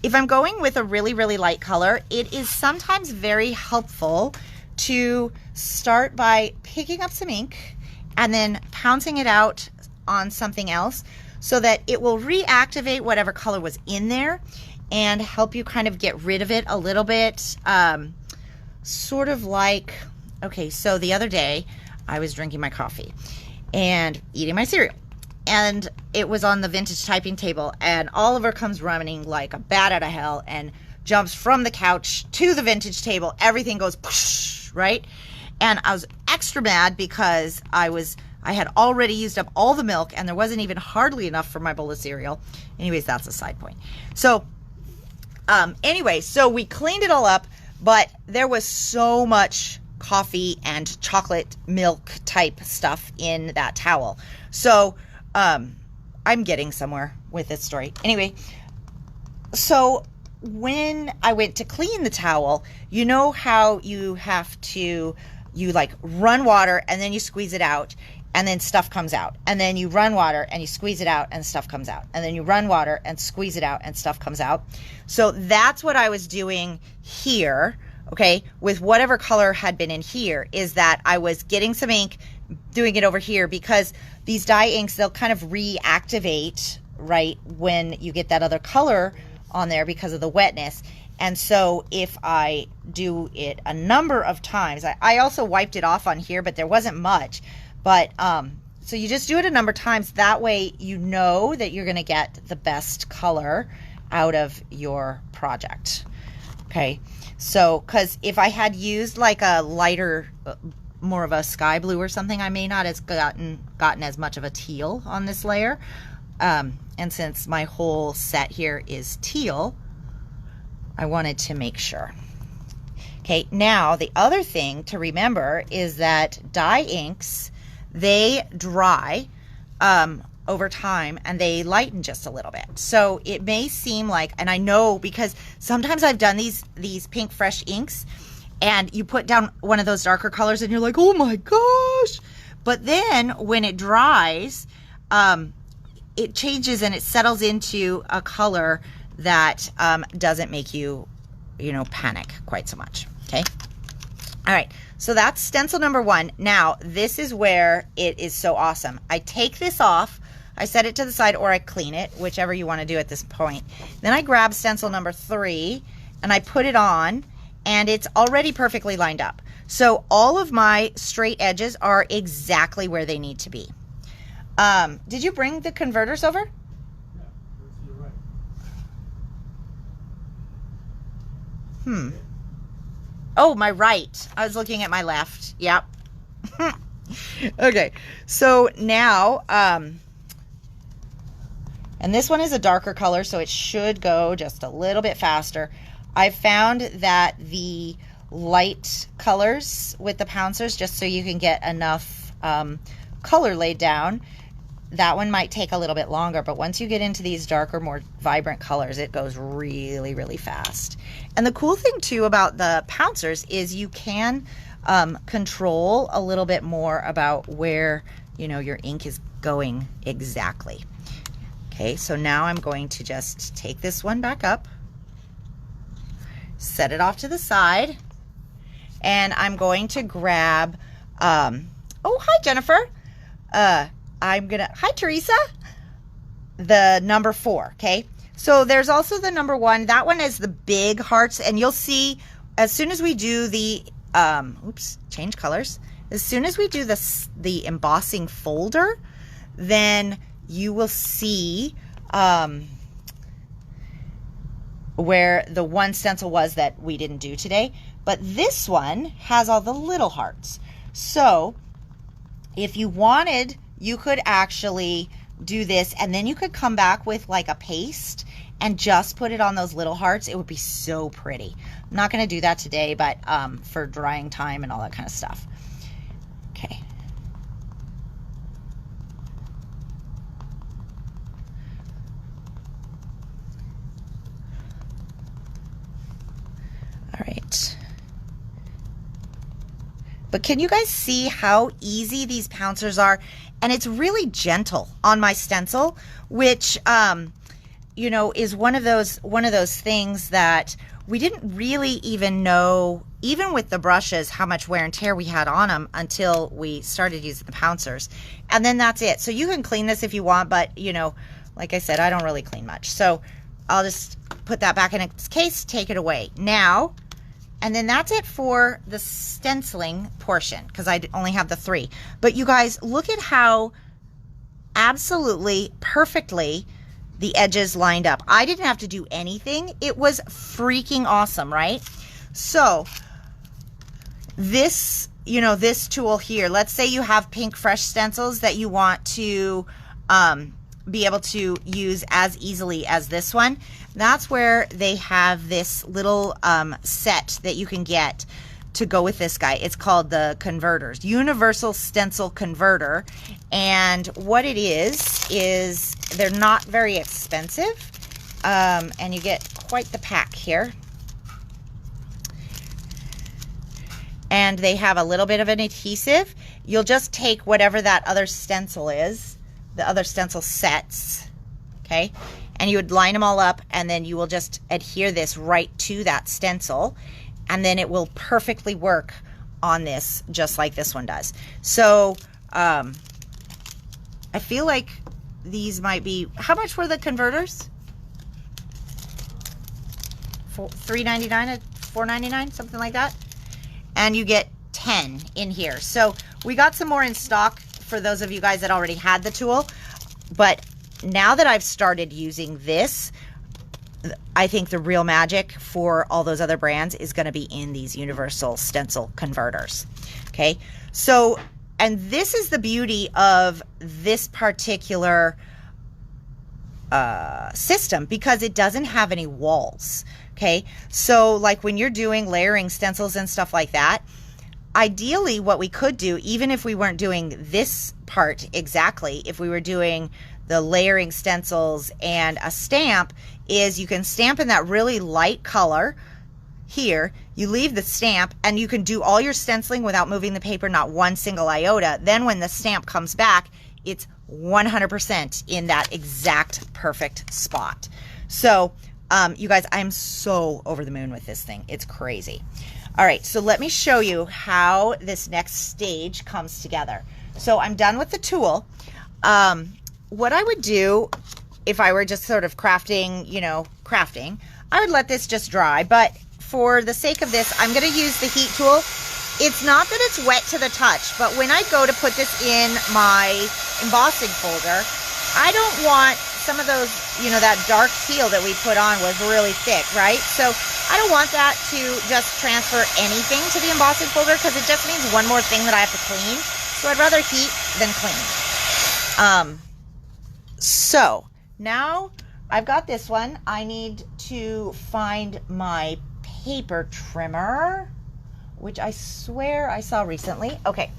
if I'm going with a really, really light color, it is sometimes very helpful to start by picking up some ink and then pouncing it out on something else so that it will reactivate whatever color was in there and help you kind of get rid of it a little bit. Sort of like, okay, so the other day I was drinking my coffee and eating my cereal, and it was on the vintage typing table, and Oliver comes running like a bat out of hell and jumps from the couch to the vintage table. Everything goes poosh, right? And I was extra mad because I had already used up all the milk and there wasn't even hardly enough for my bowl of cereal. Anyways, that's a side point. So anyway, so we cleaned it all up, but there was so much coffee and chocolate milk type stuff in that towel. So I'm getting somewhere with this story. Anyway, so when I went to clean the towel, you know how you have to, you like run water and then you squeeze it out and then stuff comes out. And then you run water and you squeeze it out and stuff comes out. And then you run water and squeeze it out and stuff comes out. So that's what I was doing here, okay, with whatever color had been in here, is that I was getting some ink, doing it over here, because these dye inks, they'll kind of reactivate, right, when you get that other color on there because of the wetness. And so if I do it a number of times, I also wiped it off on here, but there wasn't much. But so you just do it a number of times. That way you know that you're going to get the best color out of your project. Okay, so because if I had used like a lighter, more of a sky blue or something, I may not have gotten as much of a teal on this layer. And since my whole set here is teal, I wanted to make sure. Okay, now the other thing to remember is that dye inks, they dry over time and they lighten just a little bit. So it may seem like, and I know because sometimes I've done these pink fresh inks and you put down one of those darker colors and you're like, oh my gosh. But then when it dries, it changes and it settles into a color that doesn't make you, panic quite so much. Okay. All right. So that's stencil number 1. Now, this is where it is so awesome. I take this off, I set it to the side, or I clean it, whichever you want to do at this point. Then I grab stencil number 3 and I put it on, and it's already perfectly lined up. So all of my straight edges are exactly where they need to be. Did you bring the converters over? Yeah, to your right. Oh, my right. I was looking at my left. Yep. Okay. So now, and this one is a darker color, so it should go just a little bit faster. I've found that the light colors with the pouncers, just so you can get enough color laid down, that one might take a little bit longer, but once you get into these darker, more vibrant colors, it goes really, really fast. And the cool thing too about the pouncers is you can control a little bit more about where, your ink is going exactly. Okay, so now I'm going to just take this one back up, set it off to the side, and I'm going to grab, oh, hi, Jennifer. Hi, Teresa, the number 4, okay? So there's also the number 1. That one is the big hearts, and you'll see as soon as we do the, change colors. As soon as we do the embossing folder, then you will see where the one stencil was that we didn't do today. But this one has all the little hearts. So if you wanted, you could actually do this, and then you could come back with like a paste and just put it on those little hearts. It would be so pretty. I'm not going to do that today, but for drying time and all that kind of stuff. Okay. All right. But can you guys see how easy these pouncers are? And it's really gentle on my stencil, which, is one of those things that we didn't really even know, even with the brushes, how much wear and tear we had on them until we started using the pouncers. And then that's it. So you can clean this if you want, but, like I said, I don't really clean much. So I'll just put that back in its case, take it away. Now, and then that's it for the stenciling portion, because I only have the 3. But you guys, look at how absolutely perfectly the edges lined up. I didn't have to do anything. It was freaking awesome, right? So this, you know, this tool here, let's say you have pink fresh stencils that you want to be able to use as easily as this one. That's where they have this little set that you can get to go with this guy. It's called the Converters, Universal Stencil Converter. And what it is they're not very expensive. And you get quite the pack here. And they have a little bit of an adhesive. You'll just take whatever that other stencil is, the other stencil sets, okay? And you would line them all up, and then you will just adhere this right to that stencil, and then it will perfectly work on this, just like this one does. So I feel like these might be, how much were the Converters? $3.99 or $4.99, something like that. And you get 10 in here. So we got some more in stock for those of you guys that already had the tool. But now that I've started using this, I think the real magic for all those other brands is going to be in these Universal Stencil Converters. Okay, so, and this is the beauty of this particular system, because it doesn't have any walls. Okay, so like when you're doing layering stencils and stuff like that, ideally what we could do, even if we weren't doing this part exactly, if we were doing the layering stencils and a stamp, is you can stamp in that really light color here, you leave the stamp, and you can do all your stenciling without moving the paper, not one single iota. Then when the stamp comes back, it's 100% in that exact perfect spot. So you guys, I'm so over the moon with this thing. It's crazy. All right, so let me show you how this next stage comes together. So I'm done with the tool. What I would do if I were just sort of crafting, you know, I would let this just dry. But for the sake of this, I'm going to use the heat tool. It's not that it's wet to the touch, but when I go to put this in my embossing folder, I don't want some of those, you know, that dark teal that we put on was really thick, right? So I don't want that to just transfer anything to the embossing folder, because it just means one more thing that I have to clean. So I'd rather heat than clean. So now I've got this one. I need to find my paper trimmer, which I swear I saw recently. Okay.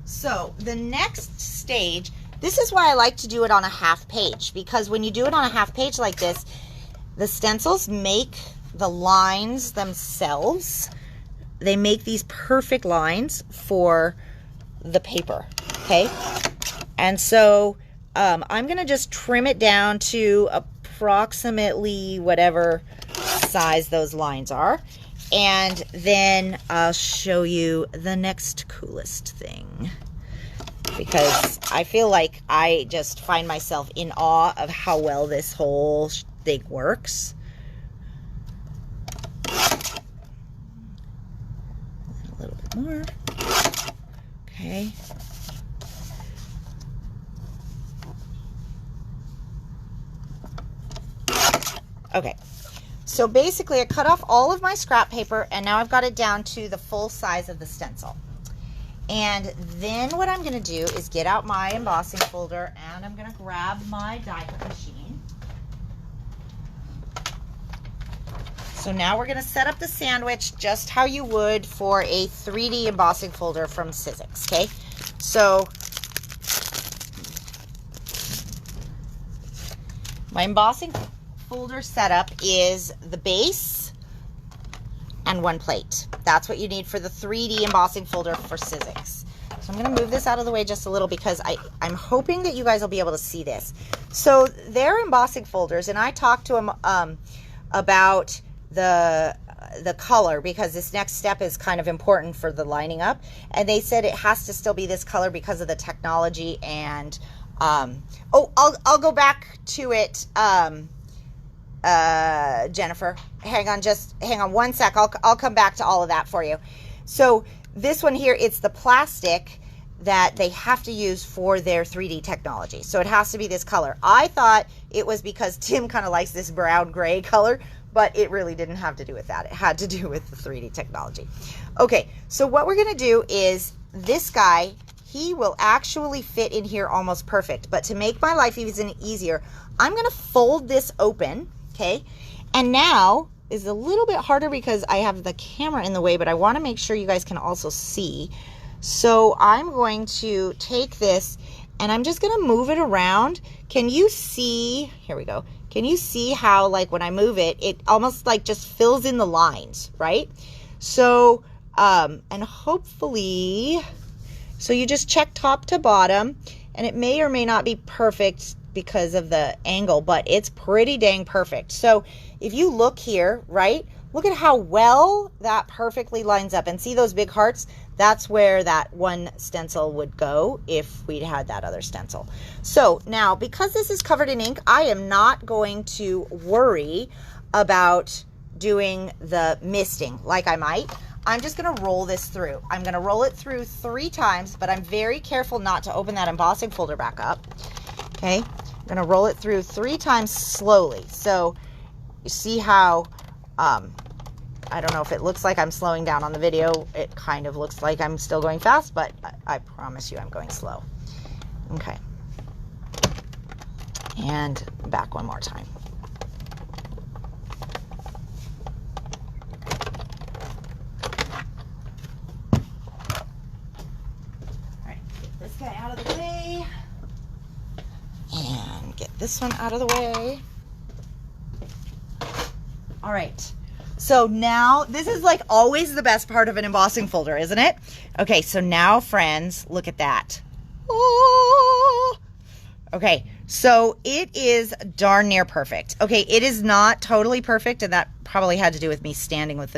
So the next stage, this is why I like to do it on a half page, because when you do it on a half page like this, the stencils make the lines themselves. They make these perfect lines for the paper, okay? And so I'm gonna just trim it down to approximately whatever size those lines are. And then I'll show you the next coolest thing, because I feel like I just find myself in awe of how well this whole thing works. A little bit more. Okay. Okay. So basically I cut off all of my scrap paper, and now I've got it down to the full size of the stencil. And then what I'm going to do is get out my embossing folder, and I'm going to grab my die cut machine. So now we're going to set up the sandwich just how you would for a 3D embossing folder from Sizzix, okay? So my embossing folder setup is the base and one plate. That's what you need for the 3D embossing folder for Sizzix. So I'm going to move this out of the way just a little, because I'm hoping that you guys will be able to see this. So they're embossing folders, and I talked to them about the color, because this next step is kind of important for the lining up. And they said it has to still be this color because of the technology. And oh, I'll go back to it. Jennifer, hang on one sec. I'll come back to all of that for you. So this one here, it's the plastic that they have to use for their 3D technology. So it has to be this color. I thought it was because Tim kind of likes this brown gray color, but it really didn't have to do with that. It had to do with the 3D technology. Okay, so what we're gonna do is this guy, he will actually fit in here almost perfect. But to make my life even easier, I'm gonna fold this open, okay? And now is a little bit harder because I have the camera in the way, but I wanna make sure you guys can also see. So I'm going to take this and I'm just gonna move it around. Can you see, here we go. Can you see how like when I move it, it almost like just fills in the lines, right? So, and hopefully, so you just check top to bottom and it may or may not be perfect because of the angle, but it's pretty dang perfect. So if you look here, right, look at how well that perfectly lines up and see those big hearts? That's where that one stencil would go if we'd had that other stencil. So now, because this is covered in ink, I am not going to worry about doing the misting like I might. I'm just gonna roll this through. I'm gonna roll it through 3 times, but I'm very careful not to open that embossing folder back up. Okay, I'm gonna roll it through 3 times slowly. So you see how, I don't know if it looks like I'm slowing down on the video. It kind of looks like I'm still going fast, but I promise you I'm going slow. Okay. And back one more time. All right, get this guy out of the way. And get this one out of the way. All right. So now, this is like always the best part of an embossing folder, isn't it? Okay, so now friends, look at that. Oh! Okay, so it is darn near perfect. Okay, it is not totally perfect, and that probably had to do with me standing with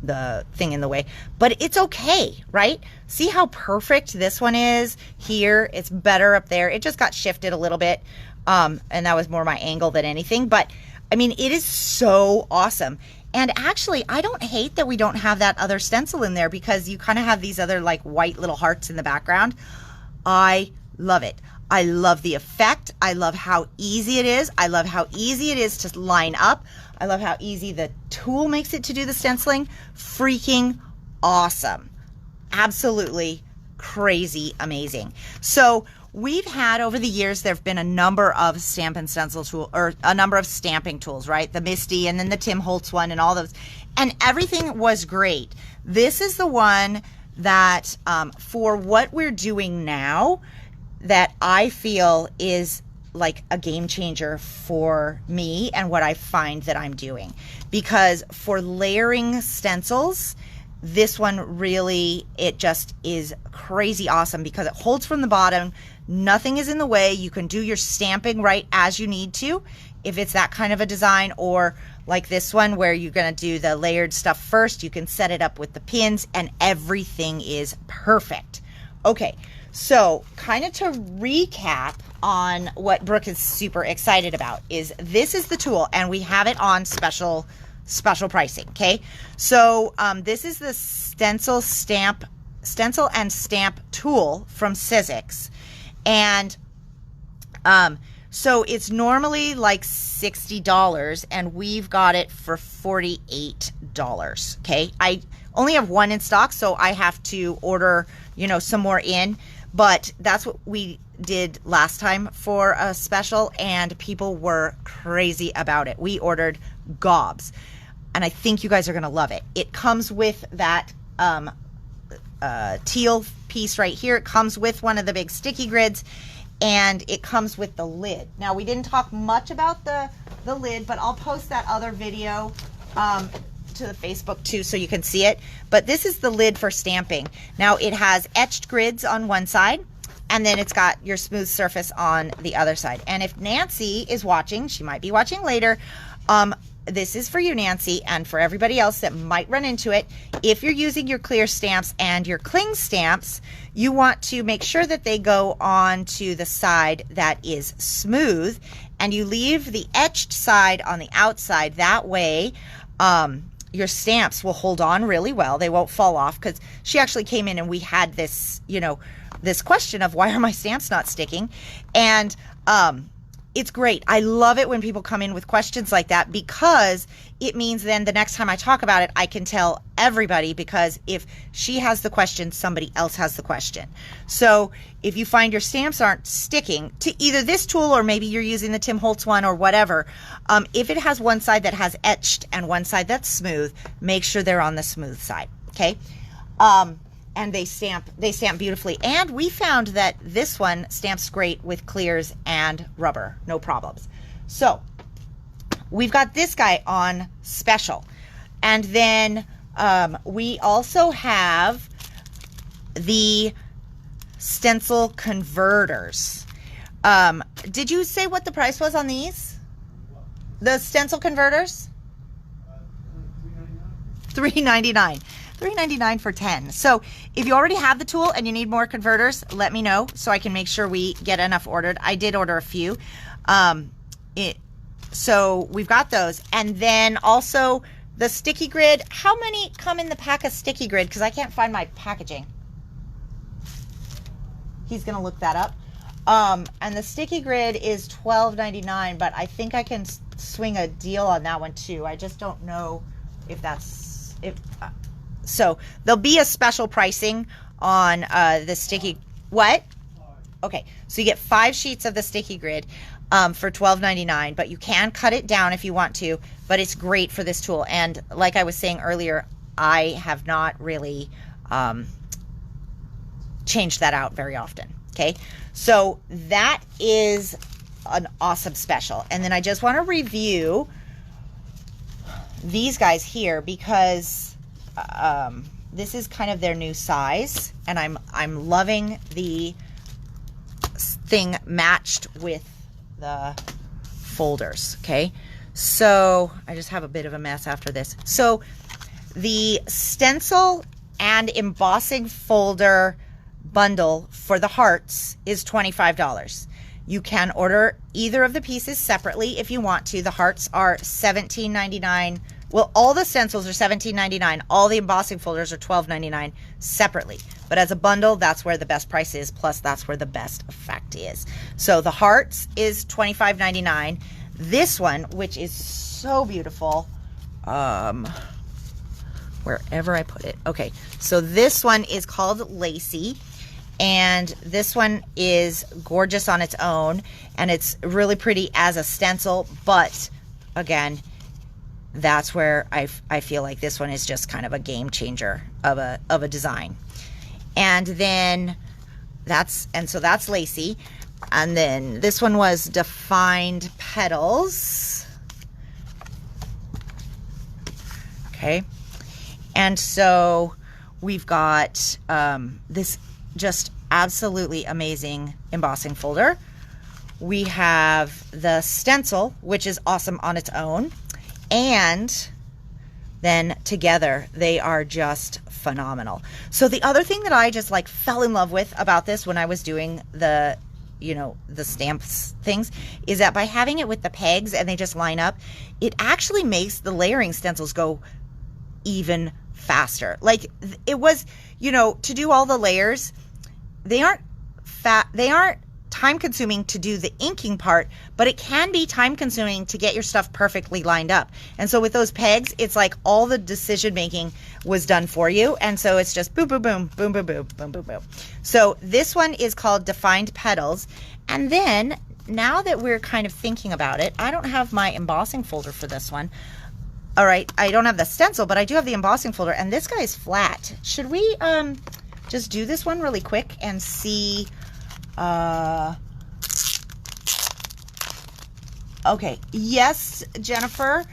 the thing in the way, but it's okay, right? See how perfect this one is here? It's better up there. It just got shifted a little bit, and that was more my angle than anything, but I mean, it is so awesome. And actually, I don't hate that we don't have that other stencil in there because you kind of have these other like white little hearts in the background. I love it. I love the effect. I love how easy it is. I love how easy it is to line up. I love how easy the tool makes it to do the stenciling. Freaking awesome. Absolutely crazy amazing. So we've had over the years, there have been a number of stamp and stencil tool, or a number of stamping tools, right? The Misty and then the Tim Holtz one and all those, and everything was great. This is the one that for what we're doing now, that I feel is like a game changer for me and what I find that I'm doing. Because for layering stencils, this one really, it just is crazy awesome because it holds from the bottom. Nothing is in the way. You can do your stamping right as you need to if it's that kind of a design, or like this one where you're going to do the layered stuff first. You can set it up with the pins and everything is perfect. Okay, so kind of to recap on what Brooke is super excited about is this is the tool and we have it on special pricing. Okay, so this is the stencil and stamp tool from Sizzix, and so it's normally like $60 and we've got it for $48. Okay, I only have one in stock, so I have to order, you know, some more in, but that's what we did last time for a special and people were crazy about it. We ordered gobs. And I think you guys are going to love it. It comes with that teal piece right here. It comes with one of the big sticky grids, and it comes with the lid. Now, we didn't talk much about the lid, but I'll post that other video to the Facebook too so you can see it. But this is the lid for stamping. Now, it has etched grids on one side, and then it's got your smooth surface on the other side. And if Nancy is watching, she might be watching later, this is for you, Nancy, and for everybody else that might run into it. If you're using your clear stamps and your cling stamps, you want to make sure that they go on to the side that is smooth, and you leave the etched side on the outside. That way, your stamps will hold on really well. They won't fall off, because she actually came in and we had this, you know, this question of why are my stamps not sticking? And it's great. I love it when people come in with questions like that, because it means then the next time I talk about it, I can tell everybody, because if she has the question, somebody else has the question. So if you find your stamps aren't sticking to either this tool, or maybe you're using the Tim Holtz one or whatever, if it has one side that has etched and one side that's smooth, make sure they're on the smooth side. Okay. And they stamp beautifully. And we found that this one stamps great with clears and rubber, no problems. So we've got this guy on special. And then we also have the stencil converters. Did you say what the price was on these? The stencil converters? $3.99. $3.99 for 10. So if you already have the tool and you need more converters, let me know so I can make sure we get enough ordered. I did order a few. So we've got those. And then also the sticky grid. How many come in the pack of sticky grid? Because I can't find my packaging. He's going to look that up. And the sticky grid is $12.99, but I think I can swing a deal on that one too. I just don't know if that's... So there'll be a special pricing on the sticky, what? Okay, so you get 5 sheets of the sticky grid for $12.99, but you can cut it down if you want to, but it's great for this tool. And like I was saying earlier, I have not really changed that out very often. Okay, so that is an awesome special. And then I just want to review these guys here, because this is kind of their new size, and I'm loving the thing matched with the folders. Okay, so I just have a bit of a mess after this. So the stencil and embossing folder bundle for the hearts is $25. You can order either of the pieces separately if you want to. The hearts are $17.99. Well, all the stencils are $17.99. All the embossing folders are $12.99 separately. But as a bundle, that's where the best price is. Plus, that's where the best effect is. So the hearts is $25.99. This one, which is so beautiful, wherever I put it. Okay, so this one is called Lacy. And this one is gorgeous on its own. And it's really pretty as a stencil. But, again, that's where I feel like this one is just kind of a game changer of a design. And then so that's Lacy. And then this one was Defined Petals. Okay. And so we've got this just absolutely amazing embossing folder. We have the stencil, which is awesome on its own. And then together they are just phenomenal. So the other thing that I just like fell in love with about this when I was doing the, you know, the stamps things, is that by having it with the pegs and they just line up, it actually makes the layering stencils go even faster. Like it was, you know, to do all the layers, they aren't time consuming to do the inking part, but it can be time consuming to get your stuff perfectly lined up. And so with those pegs, it's like all the decision making was done for you. And so it's just boom, boom, boom, boom, boom, boom, boom, boom, boom. So this one is called Defined Petals. And then now that we're kind of thinking about it, I don't have my embossing folder for this one. All right, I don't have the stencil, but I do have the embossing folder, and this guy is flat. Should we just do this one really quick and see? Okay, yes, Jennifer.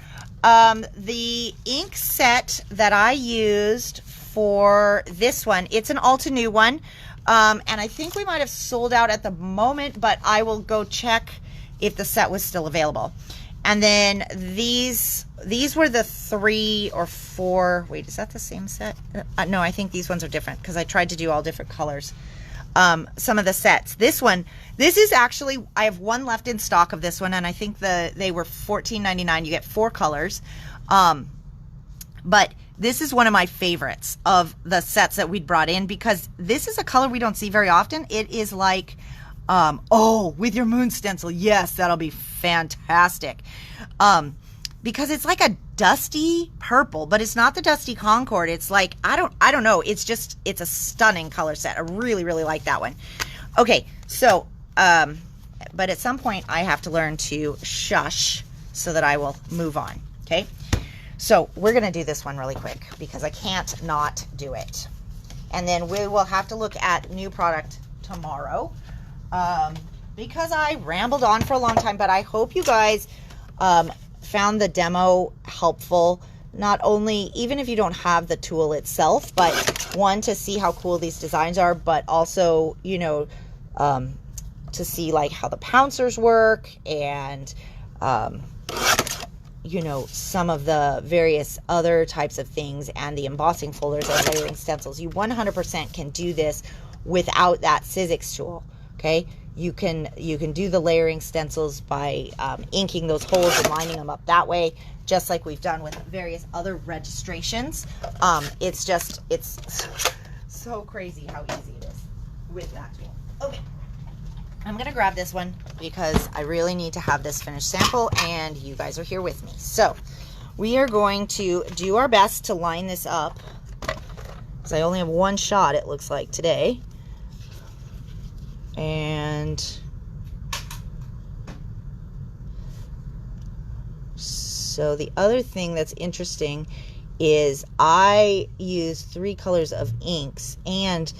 The ink set that I used for this one, it's an Alta new one, and I think we might have sold out at the moment, but I will go check if the set was still available. And then these were the 3 or 4. Wait, is that the same set? No, I think these ones are different because I tried to do all different colors. Some of the sets. This is actually, I have one left in stock of this one, and I think they were $14.99. You get 4 colors. But this is one of my favorites of the sets that we'd brought in, because this is a color we don't see very often. It is like, oh, with your moon stencil. Yes, that'll be fantastic. Because it's like a dusty purple, but it's not the dusty Concord. It's like, I don't know. It's a stunning color set. I really, really like that one. Okay, so, but at some point I have to learn to shush so that I will move on, okay? So we're gonna do this one really quick because I can't not do it. And then we will have to look at new product tomorrow, because I rambled on for a long time, but I hope you guys found the demo helpful. Not only, even if you don't have the tool itself, but one, to see how cool these designs are, but also, you know, to see like how the pouncers work, and you know, some of the various other types of things, and the embossing folders and layering stencils. You 100% can do this without that Sizzix tool, okay? You can do the layering stencils by inking those holes and lining them up that way, just like we've done with various other registrations. It's so crazy how easy it is with that tool. Okay, I'm gonna grab this one because I really need to have this finished sample, and you guys are here with me. So we are going to do our best to line this up, because I only have one shot, it looks like, today. And so the other thing that's interesting is I use 3 colors of inks, and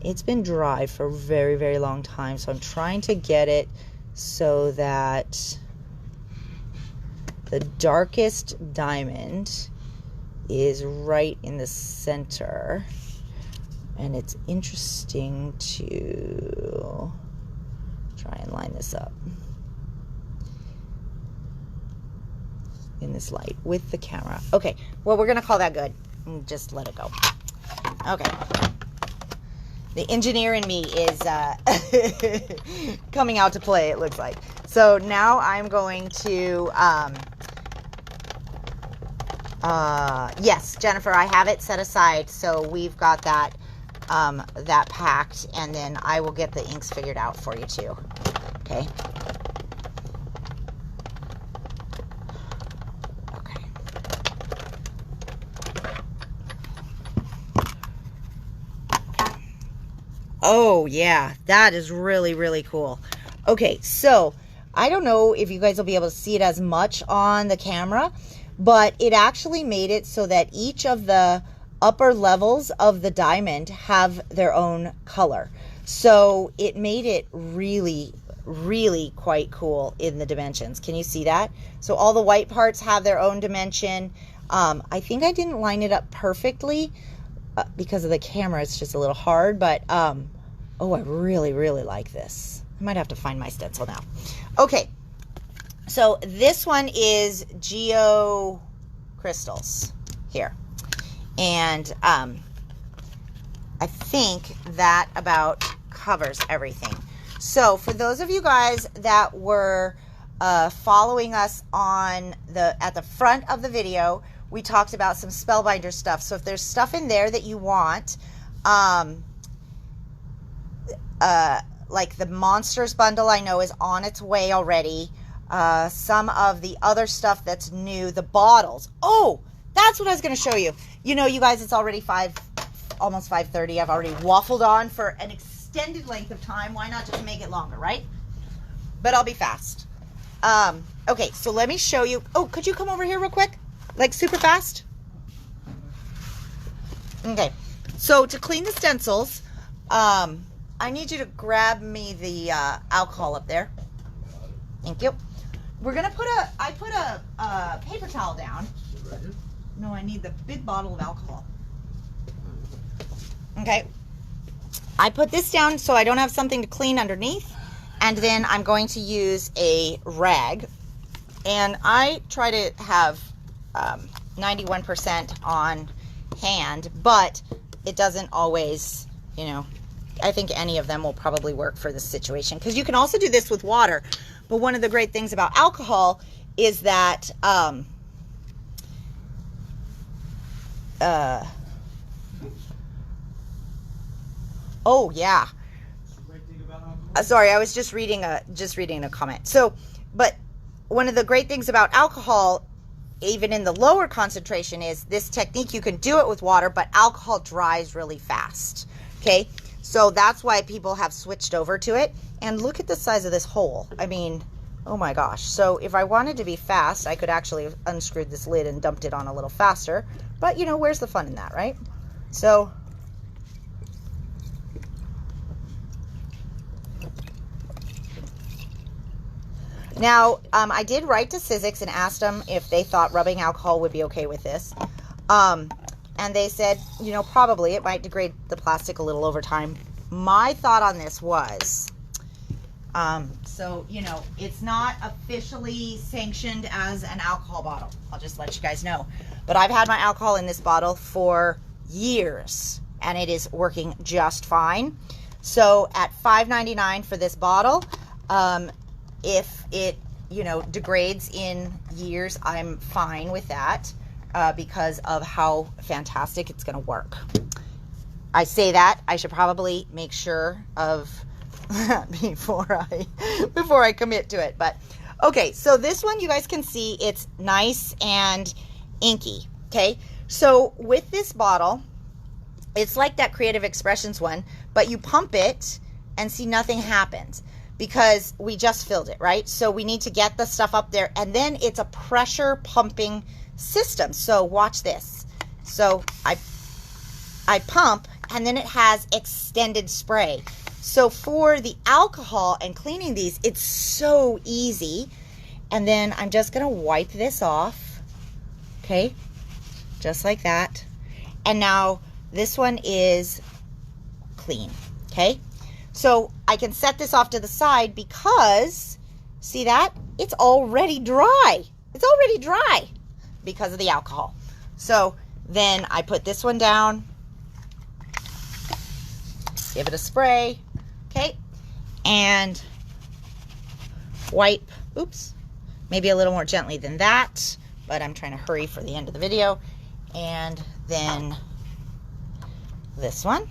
it's been dry for a very, very long time, so I'm trying to get it so that the darkest diamond is right in the center. And it's interesting to try and line this up in this light with the camera. Okay, well, we're gonna call that good and just let it go. Okay. The engineer in me is coming out to play, it looks like. So now I'm going to, yes, Jennifer, I have it set aside. So we've got that, that packed, and then I will get the inks figured out for you too. Okay. Oh yeah, that is really, really cool. Okay, so I don't know if you guys will be able to see it as much on the camera, but it actually made it so that each of the upper levels of the diamond have their own color. So it made it really, really quite cool in the dimensions. Can you see that? So all the white parts have their own dimension. I think I didn't line it up perfectly, because of the camera, it's just a little hard, but oh, I really, really like this. I might have to find my stencil now. Okay, so this one is Geo Crystals here, and I think that about covers everything. So for those of you guys that were following us on at the front of the video, we talked about some Spellbinder stuff. So if there's stuff in there that you want, like the Monsters bundle, I know is on its way already. Some of the other stuff that's new, the bottles. Oh, that's what I was going to show you. You know, you guys, it's already almost 5:30. I've already waffled on for an extended length of time. Why not just make it longer, right? But I'll be fast. Okay, so let me show you. Oh, could you come over here real quick? Like super fast? Okay, so to clean the stencils, I need you to grab me the alcohol up there. Thank you. We're gonna I put a paper towel down. No, I need the big bottle of alcohol. Okay. I put this down so I don't have something to clean underneath, and then I'm going to use a rag, and I try to have 91% on hand, but it doesn't always, you know, I think any of them will probably work for this situation, because you can also do this with water. But one of the great things about alcohol is that Oh yeah. Great thing about alcohol. Sorry, I was just reading a comment. So, but one of the great things about alcohol, even in the lower concentration, is this technique. You can do it with water, but alcohol dries really fast. Okay, so that's why people have switched over to it. And look at the size of this hole. I mean, oh my gosh. So if I wanted to be fast, I could actually have unscrewed this lid and dumped it on a little faster. But you know, where's the fun in that, right? So now, I did write to Sizzix and asked them if they thought rubbing alcohol would be okay with this. And they said, you know, probably it might degrade the plastic a little over time. My thought on this was, so, you know, it's not officially sanctioned as an alcohol bottle. I'll just let you guys know. But I've had my alcohol in this bottle for years, and it is working just fine. So at $5.99 for this bottle, if it, you know, degrades in years, I'm fine with that because of how fantastic it's going to work. I say that I should probably make sure of before I commit to it. But okay, so this one you guys can see it's nice and inky. Okay, so with this bottle, it's like that Creative Expressions one, but you pump it and see nothing happens, because we just filled it, right? So we need to get the stuff up there, and then it's a pressure pumping system. So watch this. So I pump, and then it has extended spray. So for the alcohol and cleaning these, it's so easy. And then I'm just gonna wipe this off, okay? Just like that. And now this one is clean, okay? So I can set this off to the side because, see that? It's already dry. It's already dry because of the alcohol. So then I put this one down, give it a spray, okay? And wipe, oops, maybe a little more gently than that, but I'm trying to hurry for the end of the video. And then this one,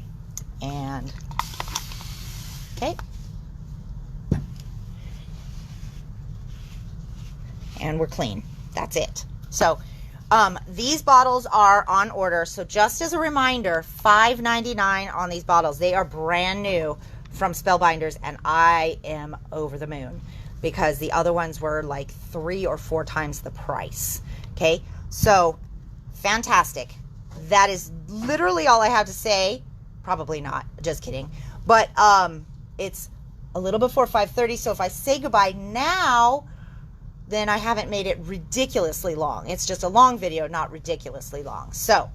and okay. And we're clean. That's it. So these bottles are on order. So just as a reminder, $5.99 on these bottles. They are brand new from Spellbinders, and I am over the moon because the other ones were like 3 or 4 times the price. Okay, so fantastic. That is literally all I have to say. Probably not, just kidding. But it's a little before 5:30, so if I say goodbye now, then I haven't made it ridiculously long. It's just a long video, not ridiculously long. So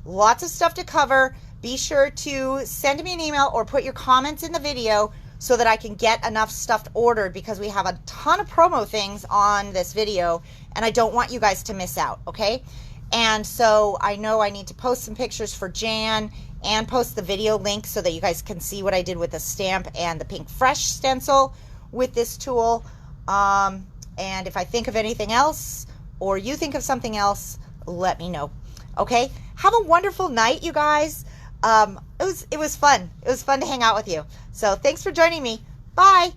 lots of stuff to cover. Be sure to send me an email or put your comments in the video so that I can get enough stuff ordered, because we have a ton of promo things on this video and I don't want you guys to miss out, okay? And so I know I need to post some pictures for Jan and post the video link so that you guys can see what I did with the stamp and the Pink Fresh stencil with this tool. And if I think of anything else or you think of something else, let me know. Okay? Have a wonderful night, you guys. It was fun. It was fun to hang out with you. So thanks for joining me. Bye.